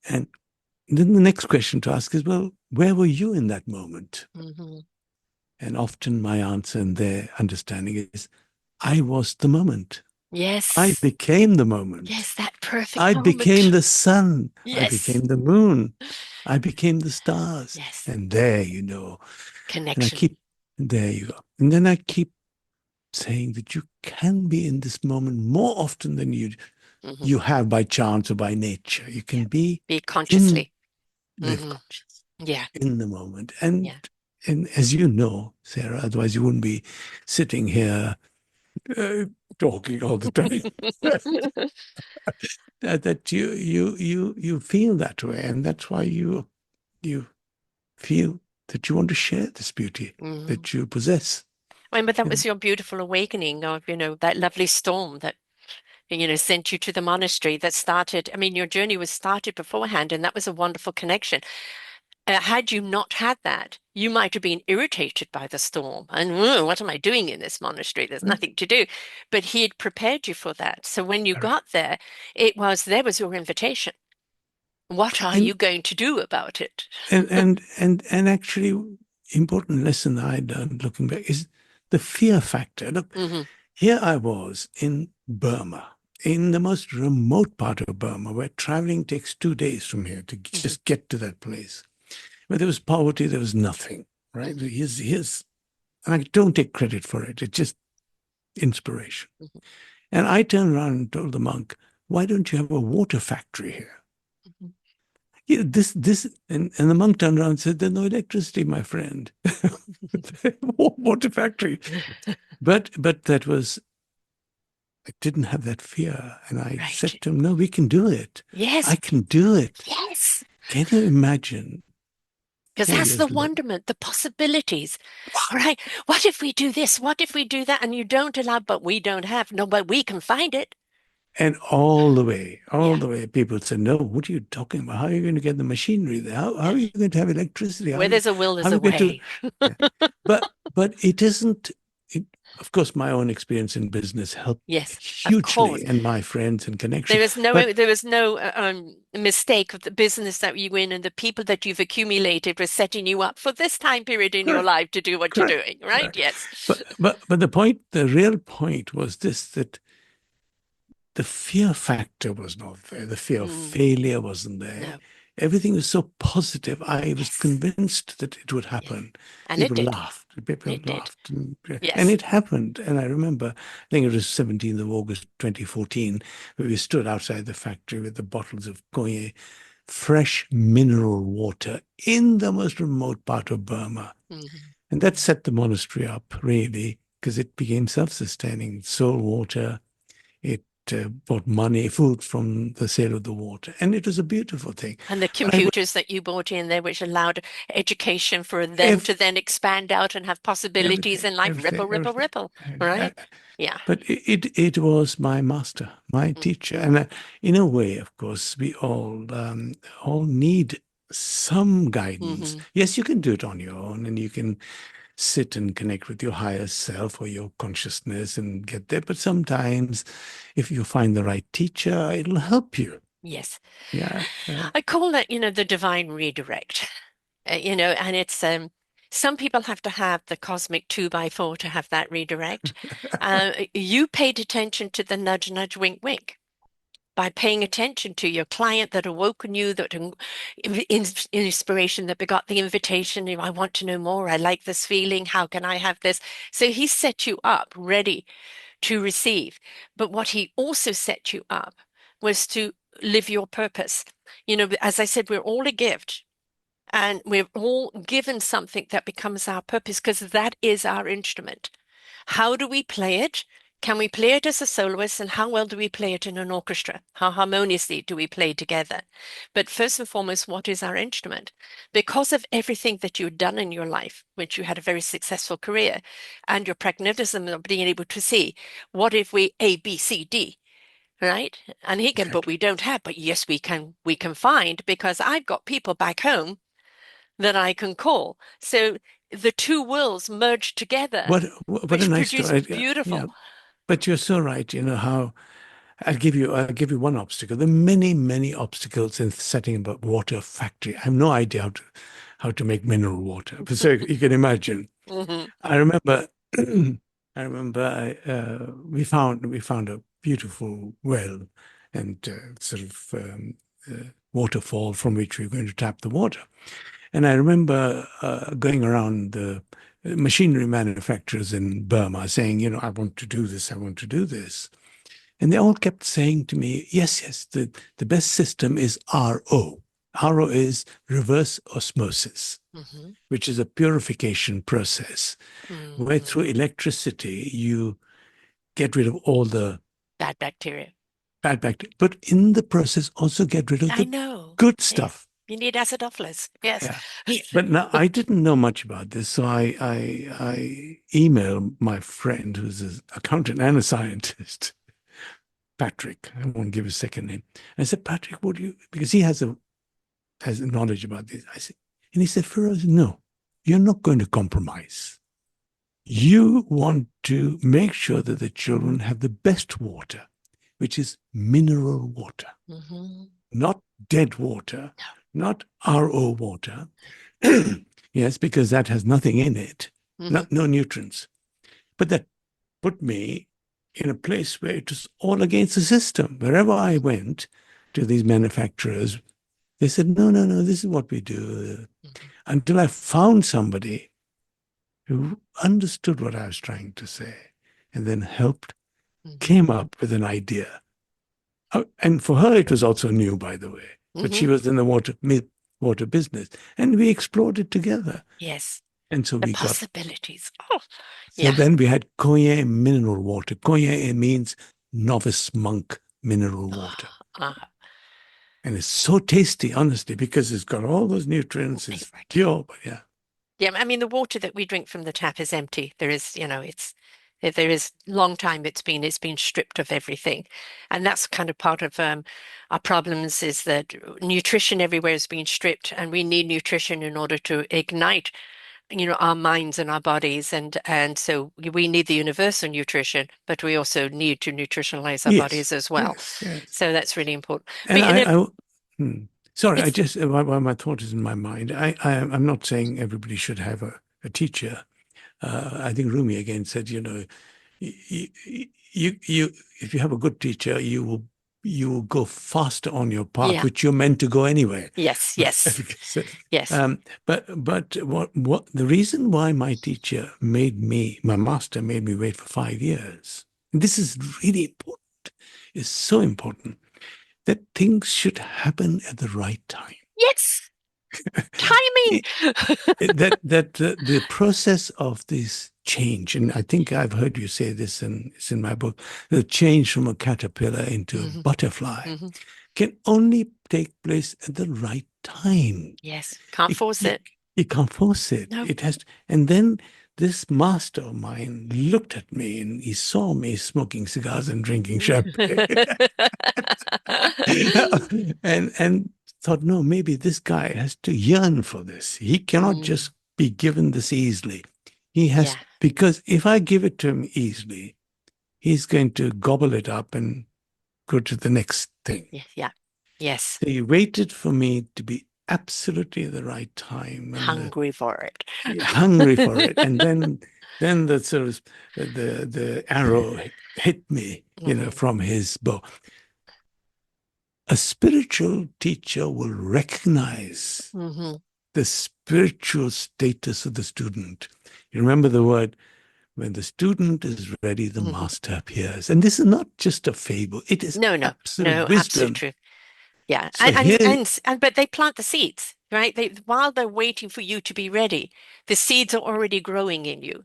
And then the next question to ask is, well, where were you in that moment? Hmm. And often my answer and their understanding is, I was the moment. I Yes. became the moment. Yes, that perfect I became moment. the sun. I Yes. became the moon. I became the stars. Yes. And there, and I Connection. keep, there you go. And then I keep saying that you can be in this moment more often than Hmm. you have by chance or by nature. You Yeah. can be Be in consciously. live Hmm. conscious Yeah. in the moment. And Yeah. and as you know, Sarah, otherwise you wouldn't be sitting here uh, talking all the time. that you feel that way, and that's why you feel that you want to share this beauty Hmm. that you possess. But that And was your beautiful awakening of, that lovely storm that sent you to the monastery that started. I mean, your journey was started beforehand, and that was a wonderful connection. Had you not had that, you might have been irritated by the storm and, what am I doing in this monastery? There's nothing to do. But he had prepared you for that. So when you got there, there was your invitation. What are you and going to do about it? and actually, important lesson I learned looking back is the fear factor. Look, Hmm. here I was in Burma, in the most remote part of Burma, where traveling takes 2 days from here to Hmm. just get to that place. Where there was poverty, there was nothing, right? Hmm. And I don't take credit for it. It's just inspiration. Hmm. And I turned around and told the monk, why don't you have a water factory here? Hmm. Yeah, and the monk turned around and said, there's no electricity, my friend. Water factory. But that was I didn't have that fear. And I said Right. to him, no, we can do it. Yes. I can do it. Yes. Can you imagine Because 4 that's the years later? wonderment, the possibilities, right? What if we do this? What if we do that? And you don't allow, but we don't have. No, but we can find it. And all Yeah. the way, people said, no, what are you talking about? How are you going to get the machinery there? How are you going to have electricity? Where there's a will, How there's are a you going to? way. Yeah. But it isn't, it, of course, my own experience in business helped Yes, of hugely course. and my friends and There connection. is no But there is no mistake of the business that you in and the people that you've accumulated were setting you up for this time period in your correct, life to do what you're correct, doing, right? correct. Yes. But the point, the real point was this, that the fear factor was not there. The fear of Mm, failure wasn't there. no. Everything was so positive. I was Yes. convinced that it would Yes. happen. And it People did. laughed. People It did. laughed. And Yes. it happened. And I remember, I think it was 17th of August 2014, where we stood outside the factory with the bottles of Cognac, fresh mineral water in the most remote part of Burma. Hmm. And that set the monastery up, really, because it became self-sustaining. Sold water, it bought money, food from the sale of the water. And it was a beautiful thing. And the But I would, computers that you bought in there, which allowed education for them if to then expand out and have possibilities everything, in life, everything, ripple, ripple, everything. ripple, Uh, right? Yeah. but it was my master, my Mm. teacher. And in a way, of course, we all need some guidance. Hmm. Yes, you can do it on your own and you can sit and connect with your higher self or your consciousness and get there. But sometimes if you find the right teacher, it'll help you. Yes. Yeah. I call that, the divine redirect. And it's some people have to have the cosmic 2x4 to have that redirect. You paid attention to the nudge, nudge, wink, wink by paying attention to your client that awoken you, that inspiration that begot the invitation. I want to know more. I like this feeling. How can I have this? So he set you up ready to receive. But what he also set you up was to live your purpose. As I said, we're all a gift. And we're all given something that becomes our purpose because that is our instrument. How do we play it? Can we play it as a soloist? And how well do we play it in an orchestra? How harmoniously do we play together? But first and foremost, what is our instrument? Because of everything that you've done in your life, which you had a very successful career, and your pragmatism of being able to see, what if we A, B, C, D? Right? And he can, but Exactly. we don't have, but yes, we can find because I've got people back home that I can call. So the two worlds merge together, What a which nice produce story. Yeah. beautiful. But you're so right. You know how I'll give you one obstacle. There are many, many obstacles in setting up a water factory. I have no idea how to make mineral water. But so you can imagine. Hmm. I remember I remember we found a beautiful well and sort of waterfall from which we were going to tap the water. And I remember going around the machinery manufacturers in Burma saying, I want to do this, I want to do this. And they all kept saying to me, yes, yes, the best system is RO. RO is reverse osmosis, Hmm. which is a purification process where through Hmm. electricity you get rid of all the Bad bacteria. bad bacteria, but in the process also get rid of I the know. good Yes. stuff. You need acidophilus. Yes. Yeah. But now I didn't know much about this, so I emailed my friend who's an accountant and a scientist, Patrick. I won't give his second name. I said, Patrick, would you? Because he has knowledge about this. I said, and he said, Feroze, no, you're not going to compromise. You want to make sure that the children have the best water, which is mineral water, Hmm. not dead water, not RO water. Yes, because that has nothing in it, Hmm. no nutrients. But that put me in a place where it was all against the system. Wherever I went to these manufacturers, they said, no, no, no, this is what we do. Until I found somebody who understood what I was trying to say and then helped, Hmm. came up with an idea. And for her, it was also new, by the way, but she Hmm. was in the water business. And we explored it together. Yes. And so The we got, possibilities. Oh, so yeah. then we had Cognac mineral water. Cognac means novice monk mineral water. Ah, And it's so tasty, honestly, because it's got all those nutrients. It's favorite. pure, but yeah. Yeah, I mean the water that we drink from the tap is empty. There is, there is long time it's been stripped of everything, and that's kind of part of our problems is that nutrition everywhere is being stripped, and we need nutrition in order to ignite, our minds and our bodies, and so we need the universal nutrition, but we also need to nutritionalize our Yes, bodies as well. yes, yes. So that's really important. And But and it, hmm. Sorry, I it's just, while my thought is in my mind, I'm not saying everybody should have a teacher. I think Rumi again said, you, you, if you have a good teacher, you will go faster on your path, yeah, which you're meant to go anyway. yes, yes, Because, yes. but what the reason why my master made me wait for 5 years, and this is really important, is so important that things should happen at the right time. Yes, timing. It, that the process of this change, and I think I've heard you say this, and it's in my book, the change from a caterpillar into a hmm butterfly hmm can only take place at the right time. Yes, can't You, force you, it. you can't force it. No. It has to, and then this master of mine looked at me and he saw me smoking cigars and drinking champagne. and thought, no, maybe this guy has to yearn for this. He cannot Mm, just be given this easily. He has, yeah, because if I give it to him easily, he's going to gobble it up and go to the next thing. yeah, yeah. Yes, So he waited for me to be absolutely at the right time and hungry for it. hungry for it. And then the sort of the arrow hit me, hmm from his bow. A spiritual teacher will recognize hmm the spiritual status of the student. You remember the word, when the student is ready, the hmm master appears. And this is not just a fable, it is No, no, absolute no, absolute wisdom. truth. Yeah, So here, but they plant the seeds, right? While they're waiting for you to be ready, the seeds are already growing in you.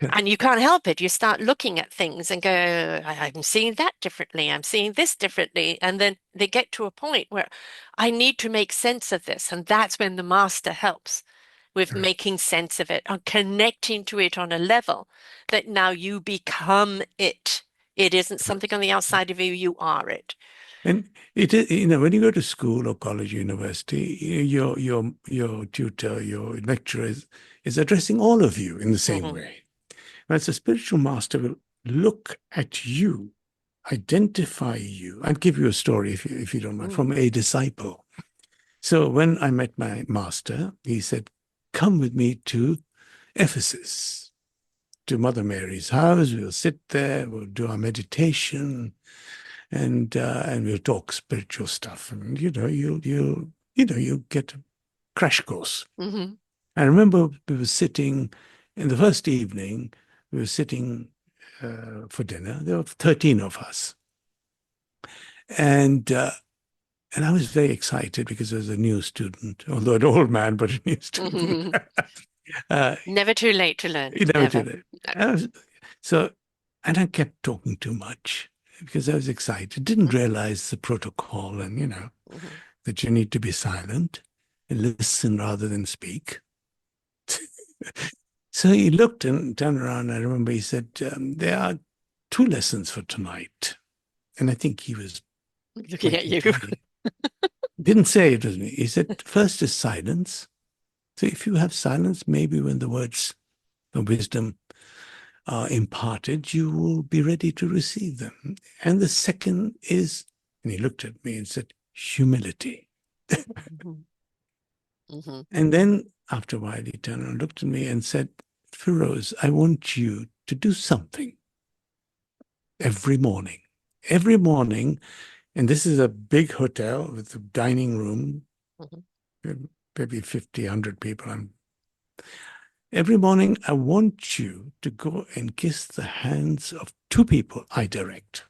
And you can't help it. You start looking at things and go, I'm seeing that differently. I'm seeing this differently. And then they get to a point where I need to make sense of this. And that's when the master helps with making sense of it and connecting to it on a level that now you become it. It isn't something on the outside of you, you are it. and it is, when you go to school or college, university, your tutor, your lecturer is addressing all of you in the same hmm way. Whereas a spiritual master will look at you, identify you. I'll give you a story, if you don't mind, Mm. from a disciple. So when I met my master, he said, come with me to Ephesus, to Mother Mary's house. We'll sit there, we'll do our meditation, and we'll talk spiritual stuff. And you'll get a crash course. hmm I remember we were sitting in the first evening, we were sitting for dinner. There were 13 of us. And I was very excited because I was a new student, although an old man, but a new student. hmm uh, Never too late to learn. you know, Never. to so, and I kept talking too much because I was excited. Didn't Mm-hmm. realize the protocol and, hmm that you need to be silent and listen rather than speak. So he looked and turned around. I remember he said, there are two lessons for tonight. And I think he was Looking at pointing you. to me. Didn't say it was me. He said, first is silence. So if you have silence, maybe when the words of wisdom are imparted, you will be ready to receive them. And the second is, and he looked at me and said, humility. hmm hmm And then after a while, he turned and looked at me and said, Feroze, I want you to do something every morning. Every morning, and this is a big hotel with a dining room, hmm maybe 50, 100 people. Every morning, I want you to go and kiss the hands of two people I direct,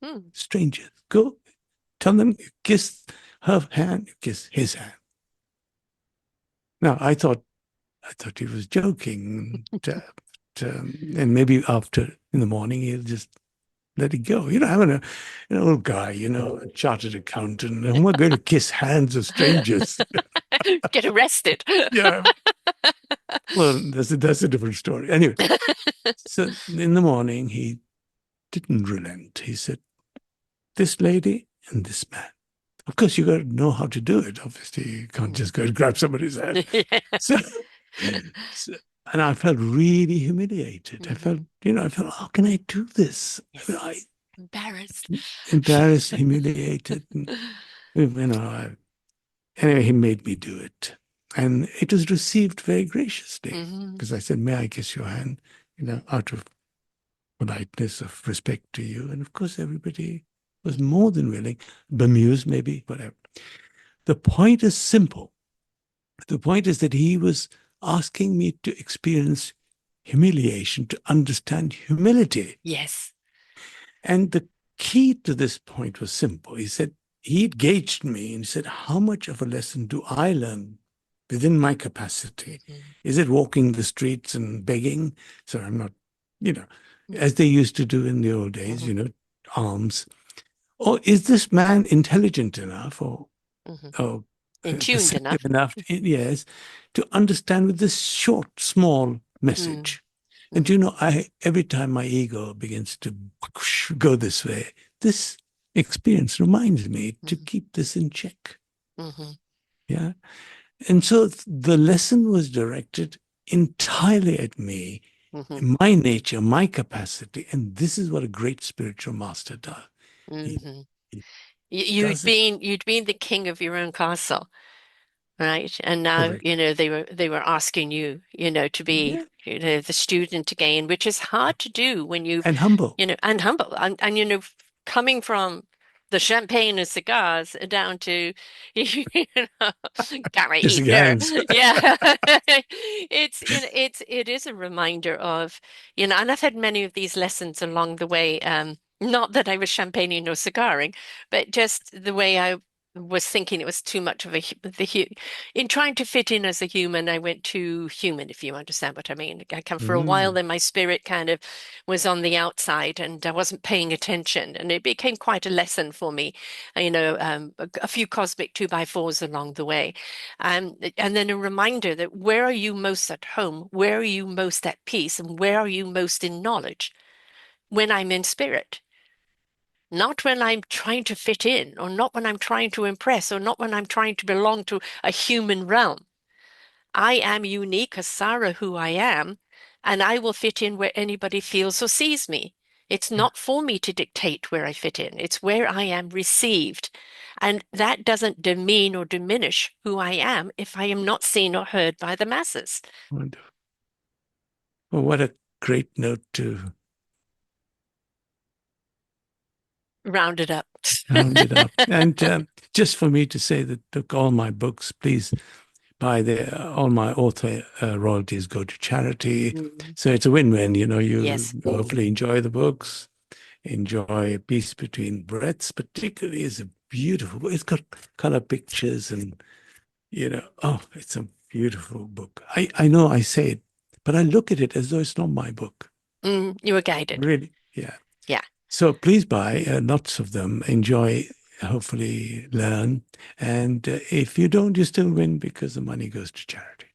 hmm strangers. Go, tell them you kiss her hand, you kiss his hand. Now, I thought he was joking, and maybe after in the morning he'll just let it go. I'm an old guy, a chartered accountant. I'm not going to kiss hands of strangers. Get arrested. Yeah. Well, that's a different story. Anyway, so in the morning, he didn't relent. He said, this lady and this man. Of course, you got to know how to do it. Obviously, you can't just go and grab somebody's hand. So, so and I felt really humiliated. I felt, how can I do this? I mean, Yes. Embarrassed. embarrassed, humiliated. And, anyway, he made me do it. And it was received very graciously Hmm. because I said, may I kiss your hand? Out of politeness, of respect to you. And of course, everybody was more than willing, bemused maybe, whatever. The point is simple. The point is that he was asking me to experience humiliation, to understand humility. Yes. And the key to this point was simple. He gauged me and said, how much of a lesson do I learn within my capacity? Hmm. Is it walking the streets and begging? So I'm not, you know, as they used to do in the old days, Hmm. alms. Or is this man intelligent enough Hmm. or In tuned perceptive enough. enough, yes, to understand with this short, small Mm. message? And Hmm. I every time my ego begins to go this way, this experience reminds me to Hmm. keep this in check. Hmm. Yeah. And so the lesson was directed entirely at me, Hmm. my nature, my capacity. And this is what a great spiritual master does. He, Hmm. he You'd does it been the king of your own castle, right? And now, correct. they were asking you, to be, Yeah. the student again, which is hard to do when you've, And humble. and humble, and coming from the champagne and cigars down to, know, Gary Kissing Eater. hands. Yeah. It is a reminder of, and I've had many of these lessons along the way. Not that I was champagning or cigaring, but just the way I was thinking it was too much of in trying to fit in as a human. I went too human, if you understand what I mean. I come for a while, Mm, then my spirit kind of was on the outside, and I wasn't paying attention, and it became quite a lesson for me. A few cosmic two by fours along the way, and then a reminder that where are you most at home? Where are you most at peace? And where are you most in knowledge? When I'm in spirit. Not when I'm trying to fit in, or not when I'm trying to impress, or not when I'm trying to belong to a human realm. I am unique as Sarah, who I am, and I will fit in where anybody feels or sees me. It's yeah, not for me to dictate where I fit in, it's where I am received. And that doesn't demean or diminish who I am if I am not seen or heard by the masses. wonderful. Well, what a great note to Round it up. round it up. And just for me to say that, look, all my books, please all my author royalties go to charity. Mm. So it's a win-win. You Yes. hopefully enjoy the books, enjoy Peace Between Breaths, particularly is a beautiful book. It's got color pictures and, it's a beautiful book. I know I say it, but I look at it as though it's not my book. You were guided. Really, yeah. Yeah. So please buy lots of them. Enjoy, hopefully learn. And if you don't, you still win because the money goes to charity.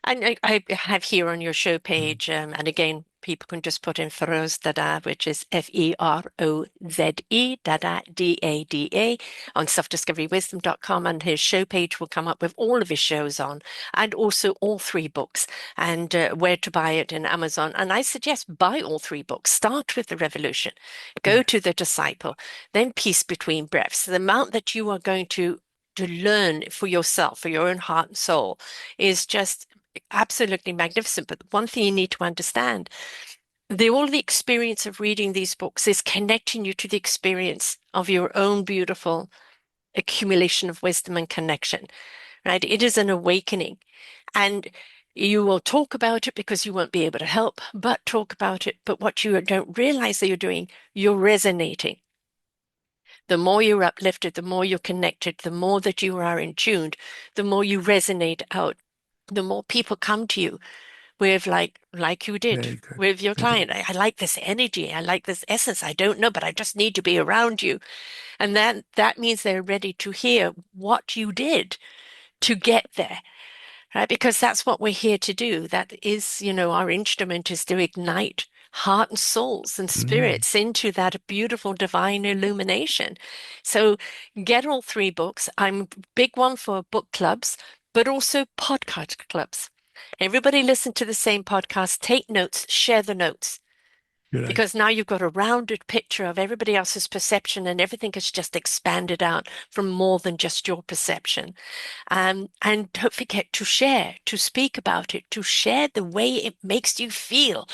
And I have here on your show Mm. page, and again, people can just put in Feroze Dada, which is Feroze, Dada, Dada, on selfdiscoverywisdom.com, and his show page will come up with all of his shows on, and also all three books, and where to buy it in Amazon. And I suggest buy all three books. Start with The Revolution, go Yeah, to The Disciple, then Peace Between Breaths. The amount that you are going to learn for yourself, for your own heart and soul, is just absolutely magnificent. But one thing you need to understand, all the experience of reading these books is connecting you to the experience of your own beautiful accumulation of wisdom and connection, right? It is an awakening. And you will talk about it because you won't be able to help but talk about it. But what you don't realize that you're doing, you're resonating. The more you're uplifted, the more you're connected, the more that you are in tuned, the more you resonate out, the more people come to you with like you did Very good. with your Very client. I like this energy. I like this essence. I don't know, but I just need to be around you. And that means they're ready to hear what you did to get there, right? Because that's what we're here to do. That is, our instrument is to ignite heart and souls and mm, spirits into that beautiful divine illumination. So get all three books. I'm a big one for book clubs, but also podcast clubs. Everybody listen to the same podcast, take notes, share the notes. good. Because now you've got a rounded picture of everybody else's perception and everything is just expanded out from more than just your perception. And don't forget to share, to speak about it, to share the way it makes you feel.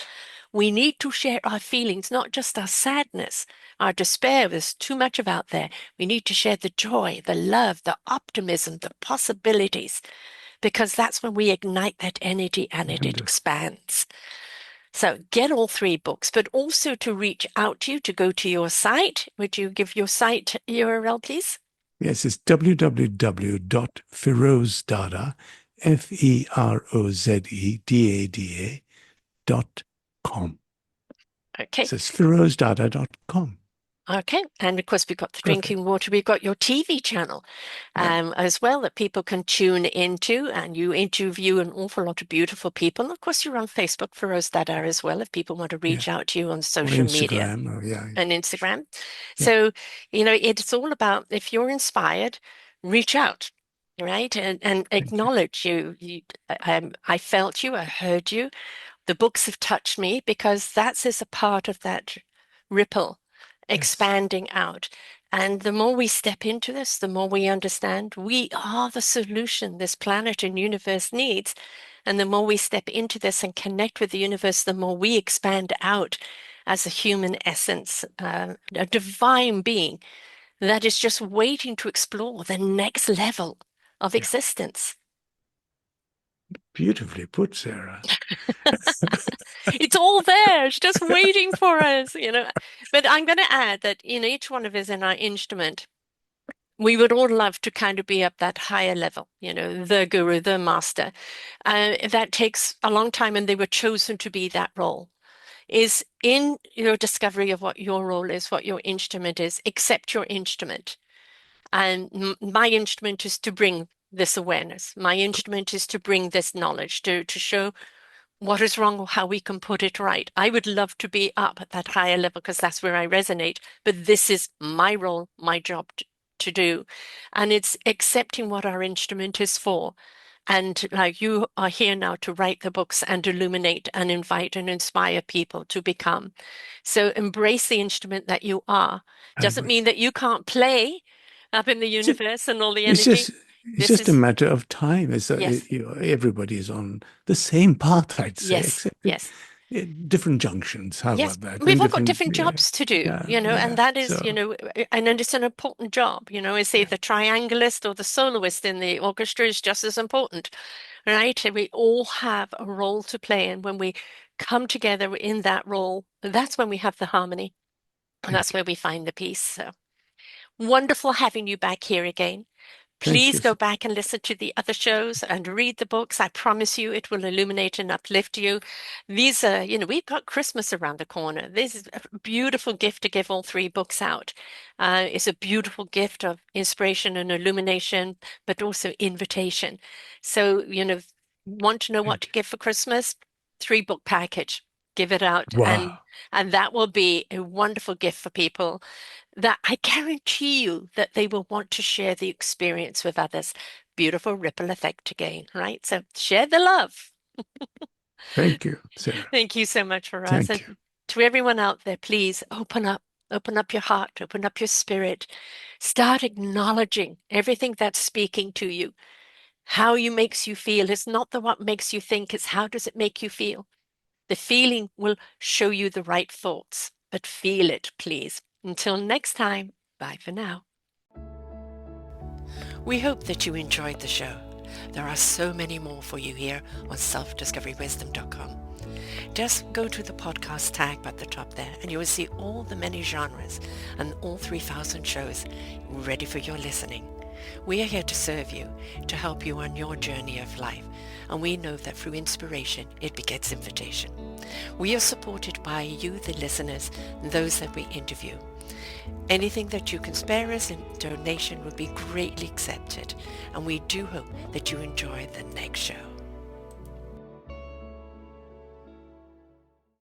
We need to share our feelings, not just our sadness, our despair. There's too much of out there. We need to share the joy, the love, the optimism, the possibilities, because that's when we ignite that energy and it Wonderful. expands. So get all three books, but also to reach out to you, to go to your site. Would you give your site URL, please? Yes, it's www.ferozedada, FEROZEDADA.com. Okay. So it's ferozedada.com. Okay. And of course, we've got the Perfect. drinking water. We've got your TV channel Yeah, as well that people can tune into. And you interview an awful lot of beautiful people. And of course, you're on Facebook for Feroze Dada as well if people want to yeah. reach out to you on Or social media Instagram. Or yeah, and Instagram. yeah. So, it's all about if you're inspired, reach out. Right. And Thank you. acknowledge I felt you, I heard you. The books have touched me because that is a part of that ripple Yes. expanding out. And the more we step into this, the more we understand we are the solution this planet and universe needs. And the more we step into this and connect with the universe, the more we expand out as a human essence, a divine being that is just waiting to explore the next level of Yeah. existence. Beautifully put, Sarah. It's all there. It's just waiting for us. But I'm going to add that, each one of us in our instrument, we would all love to kind of be up that higher level, the guru, the master. That takes a long time, and they were chosen to be that role. Is in your discovery of what your role is, what your instrument is, accept your instrument. And my instrument is to bring this awareness. My instrument is to bring this knowledge, to show what is wrong or how we can put it right. I would love to be up at that higher level because that's where I resonate. But this is my role, my job to do. And it's accepting what our instrument is for. And like you are here now to write the books and illuminate and invite and inspire people to become. So embrace the instrument that you are. I Doesn't will. mean that you can't play up in the universe and all the It's energy. just it's This just a is, matter of time. yes, Everybody is on the same path, I'd say, yes, except at yes. different junctions. How Yes, about that? we've In all got different, different yeah, jobs to do, yeah, and yeah. that is, So and then it's an important job, is yeah, the triangulist or the soloist in the orchestra is just as important, right? And we all have a role to play, and when we come together in that role, that's when we have the harmony, and thank that's you, where we find the peace. So wonderful having you back here again. thank Please you. go back and listen to the other shows and read the books. I promise you it will illuminate and uplift you. These are, we've got Christmas around the corner. This is a beautiful gift to give all three books out. It's a beautiful gift of inspiration and illumination, but also invitation. So, want to know what Thank to you. give for Christmas? Three-book package. Give it out, and Wow, and that will be a wonderful gift for people that I guarantee you that they will want to share the experience with others. Beautiful ripple effect again, right? So share the love. thank you, Sarah. Thank you so much for us. Thank you. And to everyone out there, please open up your heart, open up your spirit. Start acknowledging everything that's speaking to you. How you makes you feel. It's not the what makes you think, it's how does it make you feel. The feeling will show you the right thoughts, but feel it, please. Until next time, bye for now. We hope that you enjoyed the show. There are so many more for you here on selfdiscoverywisdom.com. Just go to the podcast tag at the top there and you will see all the many genres and all 3,000 shows ready for your listening. We are here to serve you, to help you on your journey of life, and we know that through inspiration, it begets invitation. We are supported by you, the listeners, and those that we interview. Anything that you can spare us in donation would be greatly accepted, and we do hope that you enjoy the next show.